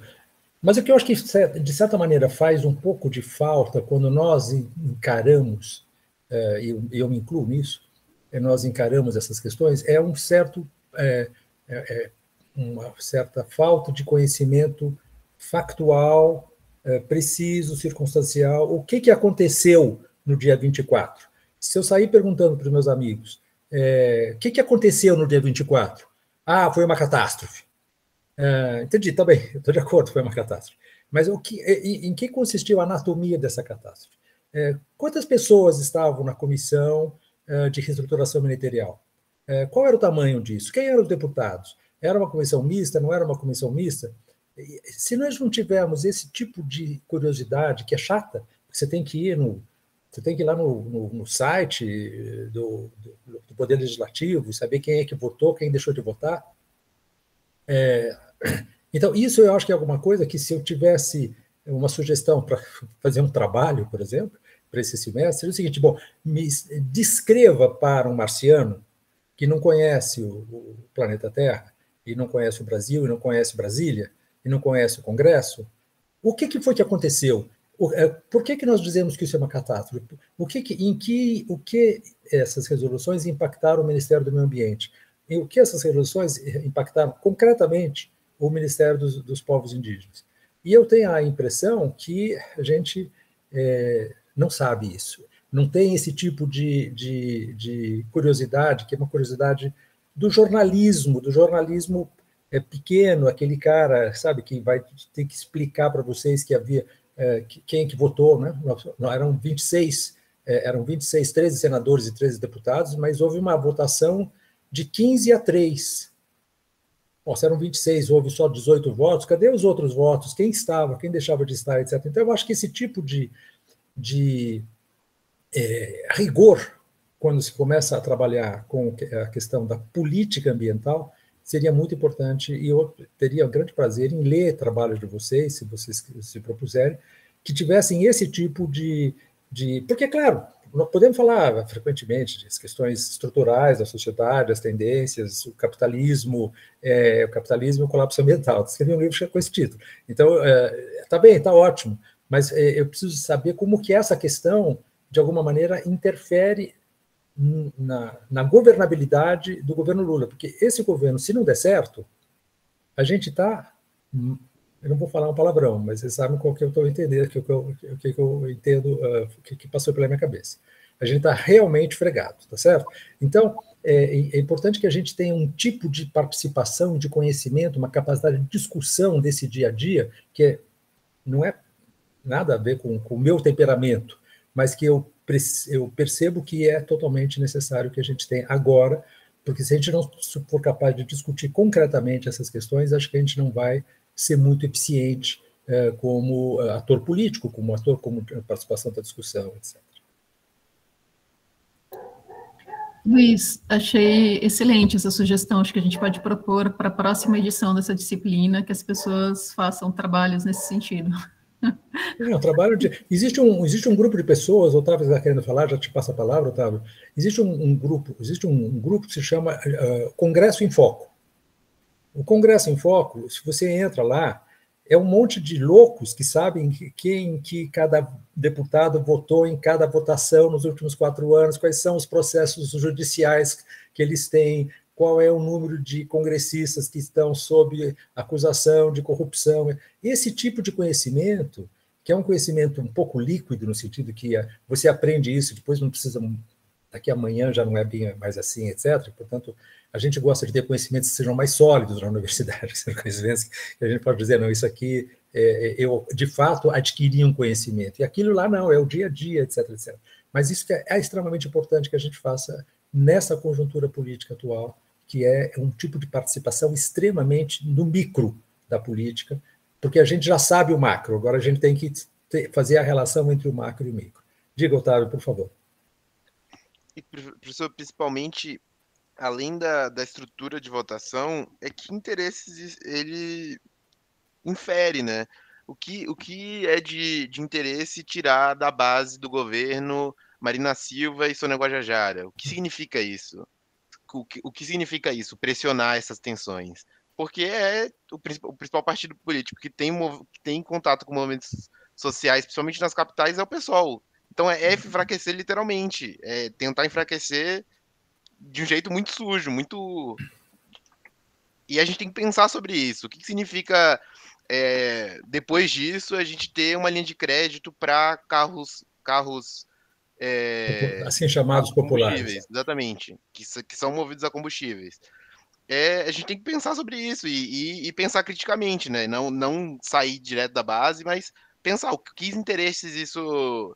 Mas o que eu acho que, de certa maneira, faz um pouco de falta quando nós encaramos, e eu me incluo nisso, nós encaramos essas questões, é uma certa falta de conhecimento factual, preciso, circunstancial. O que aconteceu no dia 24? Se eu sair perguntando para os meus amigos o que aconteceu no dia 24? Ah, foi uma catástrofe. Entendi, tá bem, estou de acordo, foi uma catástrofe. Mas em que consistiu a anatomia dessa catástrofe? Quantas pessoas estavam na comissão de reestruturação ministerial? Qual era o tamanho disso? Quem eram os deputados? Era uma comissão mista? Não era uma comissão mista? Se nós não tivermos esse tipo de curiosidade, que é chata, você tem que ir lá no site do Poder Legislativo, saber quem é que votou, quem deixou de votar. Então, isso eu acho que é alguma coisa que, se eu tivesse uma sugestão para fazer um trabalho, por exemplo, para esse semestre, é o seguinte: bom, me descreva para um marciano que não conhece o planeta Terra, e não conhece o Brasil, e não conhece Brasília, e não conhece o Congresso, o que foi que aconteceu? Por que nós dizemos que isso é uma catástrofe? O que essas resoluções impactaram o Ministério do Meio Ambiente? E o que essas resoluções impactaram concretamente o Ministério dos Povos Indígenas? E eu tenho a impressão que a gente não sabe isso, não tem esse tipo de curiosidade, que é uma curiosidade do jornalismo pequeno, aquele cara, sabe, que vai ter que explicar para vocês que havia quem que votou, né? Não, eram 26, 13 senadores e 13 deputados, mas houve uma votação de 15-3. Bom, se eram 26, houve só 18 votos, cadê os outros votos? Quem estava, quem deixava de estar, etc. Então, eu acho que esse tipo de rigor, quando se começa a trabalhar com a questão da política ambiental, seria muito importante, e eu teria um grande prazer em ler trabalhos de vocês, se vocês se propuserem, que tivessem esse tipo de... Porque, claro, nós podemos falar frequentemente das questões estruturais da sociedade, as tendências, o capitalismo e o colapso ambiental. Escrevi um livro com esse título. Então, está bem, está ótimo, mas eu preciso saber como que essa questão, de alguma maneira, interfere na governabilidade do governo Lula, porque esse governo, se não der certo, a gente está... Eu não vou falar um palavrão, mas vocês sabem qual que eu estou entendendo, o que eu entendo, o que passou pela minha cabeça. A gente está realmente fregado, tá certo? Então, é importante que a gente tenha um tipo de participação, de conhecimento, uma capacidade de discussão desse dia a dia, que não é nada a ver com o meu temperamento, mas que eu percebo que é totalmente necessário que a gente tenha agora, porque se a gente não for capaz de discutir concretamente essas questões, acho que a gente não vai ser muito eficiente como ator político, como participação da discussão, etc. Luiz, achei excelente essa sugestão. Acho que a gente pode propor para a próxima edição dessa disciplina que as pessoas façam trabalhos nesse sentido. Existe um grupo de pessoas, o Otávio está querendo falar, já te passo a palavra, Otávio. Existe um grupo que se chama Congresso em Foco. O Congresso em Foco, se você entra lá, é um monte de loucos que sabem que cada deputado votou em cada votação nos últimos 4 anos, quais são os processos judiciais que eles têm, qual é o número de congressistas que estão sob acusação de corrupção. Esse tipo de conhecimento, que é um conhecimento um pouco líquido, no sentido que você aprende isso, depois não precisa daqui a amanhã já não é bem mais assim, etc. Portanto, a gente gosta de ter conhecimentos que sejam mais sólidos na universidade, que sejam conhecimentos que a gente pode dizer, não, isso aqui eu, de fato, adquiri um conhecimento. E aquilo lá não, é o dia a dia, etc, etc. Mas isso é extremamente importante que a gente faça nessa conjuntura política atual, que é um tipo de participação extremamente no micro da política, porque a gente já sabe o macro, agora a gente tem que fazer a relação entre o macro e o micro. Diga, Otávio, por favor. E, professor, principalmente, além da estrutura de votação, é que interesses ele infere, né? O que é de interesse tirar da base do governo Marina Silva e Sônia Guajajara? O que significa isso? O que significa isso? Pressionar essas tensões? Porque é o principal partido político que tem contato com movimentos sociais, principalmente nas capitais, é o PSOL. Então é enfraquecer literalmente, é tentar enfraquecer de um jeito muito sujo, muito. E a gente tem que pensar sobre isso. O que significa, depois disso, a gente ter uma linha de crédito para carros assim chamados populares. Exatamente, que são movidos a combustíveis. A gente tem que pensar sobre isso e pensar criticamente, né? Não sair direto da base, mas pensar que interesses isso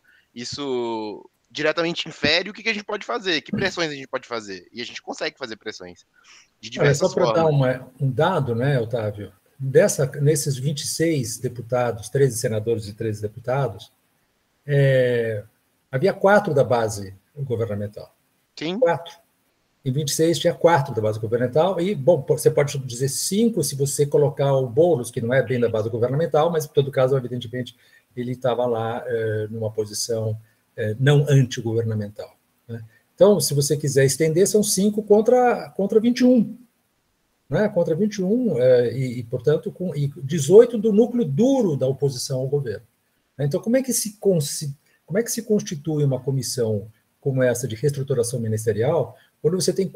diretamente infere, o que a gente pode fazer, que pressões a gente pode fazer. E a gente consegue fazer pressões de diversas formas. Só para dar um dado, né, Otávio? Nesses 26 deputados, 13 senadores e 13 deputados, havia 4 da base governamental. Sim. 4. Em 26 tinha 4 da base governamental, e, bom, você pode dizer 5 se você colocar o Boulos, que não é bem da base governamental, mas, em todo caso, evidentemente, ele estava lá numa posição não antigovernamental. Né? Então, se você quiser estender, são 5 contra 21. Né? Contra 21, portanto, com 18 do núcleo duro da oposição ao governo. Então, como é que se constitui uma comissão como essa de reestruturação ministerial, quando você tem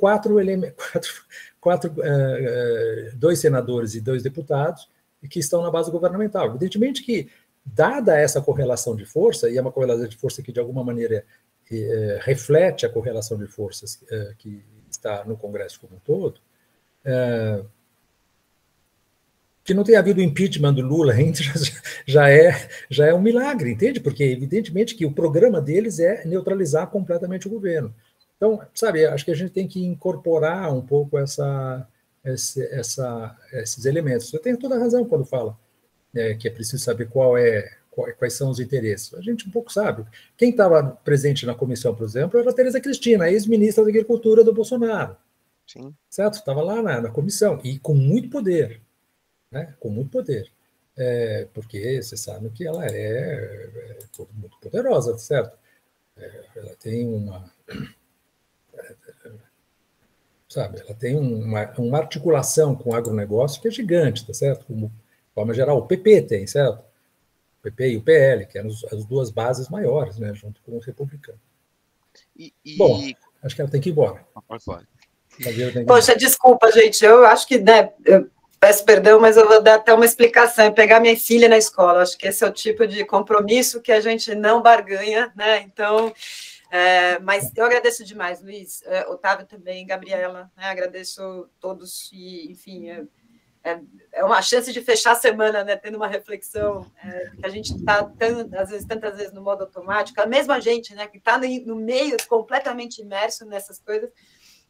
2 senadores e 2 deputados que estão na base governamental? Evidentemente que, dada essa correlação de força, e é uma correlação de força que, de alguma maneira, reflete a correlação de forças que está no Congresso como um todo, que não tenha havido o impeachment do Lula ainda já é um milagre, entende? Porque, evidentemente, que o programa deles é neutralizar completamente o governo. Então, sabe, acho que a gente tem que incorporar um pouco esses elementos. Eu tenho toda a razão quando fala que é preciso saber quais são os interesses. A gente um pouco sabe. Quem estava presente na comissão, por exemplo, era a Tereza Cristina, ex-ministra da Agricultura do Bolsonaro. Sim. Certo? Estava lá na comissão, e com muito poder. Né? Com muito poder. Porque você sabe que ela é muito poderosa, certo? Ela tem ela tem uma articulação com o agronegócio que é gigante, tá certo? Como, de forma geral, o PP tem, certo? O PP e o PL, que eram as 2 bases maiores, né, junto com os republicanos. Bom, acho que ela tem que ir embora. Poxa, desculpa, gente, eu acho que, né, eu peço perdão, mas eu vou dar até uma explicação, pegar minha filha na escola, acho que esse é o tipo de compromisso que a gente não barganha, né, então... mas eu agradeço demais, Luiz, Otávio também, Gabriela, né? Agradeço todos e, enfim, é uma chance de fechar a semana, né? Tendo uma reflexão, que a gente está tantas vezes no modo automático, a mesma gente, né? Que está no meio, completamente imerso nessas coisas,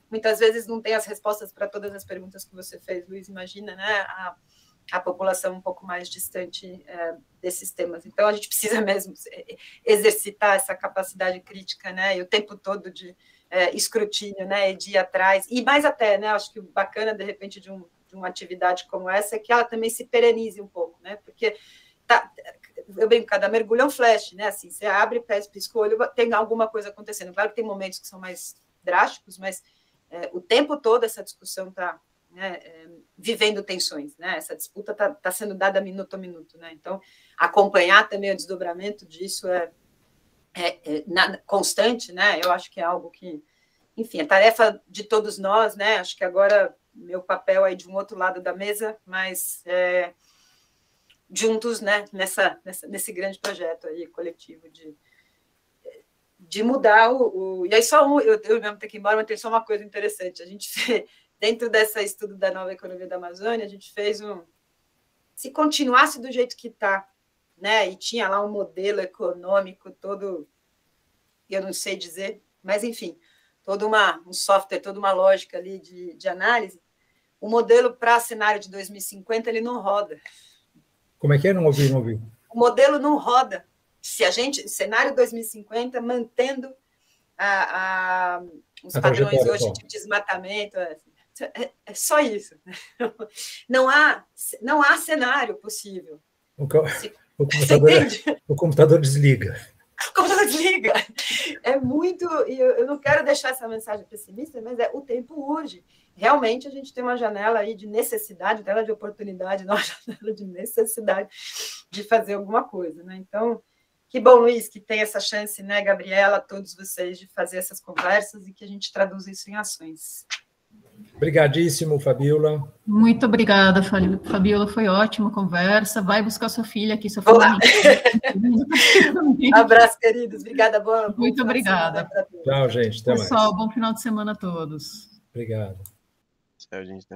muitas vezes não tem as respostas para todas as perguntas que você fez, Luiz, imagina, né? A população um pouco mais distante desses temas. Então, a gente precisa mesmo exercitar essa capacidade crítica, né, e o tempo todo de escrutínio, né, e de ir atrás, e mais até, né, acho que o bacana, de repente, de uma atividade como essa é que ela também se perenize um pouco, né, porque eu brinco, cada mergulho é um flash, né, assim, você abre, pisca o olho, tem alguma coisa acontecendo. Claro que tem momentos que são mais drásticos, mas o tempo todo essa discussão está... Né, vivendo tensões, né? Essa disputa está sendo dada minuto a minuto, né? Então, acompanhar também o desdobramento disso constante, né? Eu acho que é algo que, enfim, é tarefa de todos nós, né? Acho que agora meu papel é de um outro lado da mesa, mas juntos, né? Nesse grande projeto aí coletivo de mudar e aí só eu mesmo tenho que ir embora, mas tem só uma coisa interessante. A gente, dentro desse estudo da nova economia da Amazônia, a gente fez se continuasse do jeito que está, né, e tinha lá um modelo econômico todo, eu não sei dizer, mas enfim, todo um software, toda uma lógica ali de análise, o modelo para cenário de 2050, ele não roda. Como é que é? Não ouvi. O modelo não roda. Se a gente, cenário 2050, mantendo os padrões hoje de desmatamento, é só isso. Não há cenário possível. O computador desliga. O computador desliga. É muito... Eu não quero deixar essa mensagem pessimista, mas o tempo urge. Realmente, a gente tem uma janela aí de necessidade, janela de oportunidade, não uma janela de necessidade de fazer alguma coisa, né? Então, que bom, Luiz, que tem essa chance, né, Gabriela, todos vocês, de fazer essas conversas e que a gente traduza isso em ações. Obrigadíssimo, Fabíola. Muito obrigada, Fabíola, foi ótima a conversa. Vai buscar sua filha aqui, sua filha. Abraço, queridos. Obrigada, boa. Muito obrigada. Tchau, gente. Até mais. Pessoal, bom final de semana a todos. Obrigado. Tchau, gente.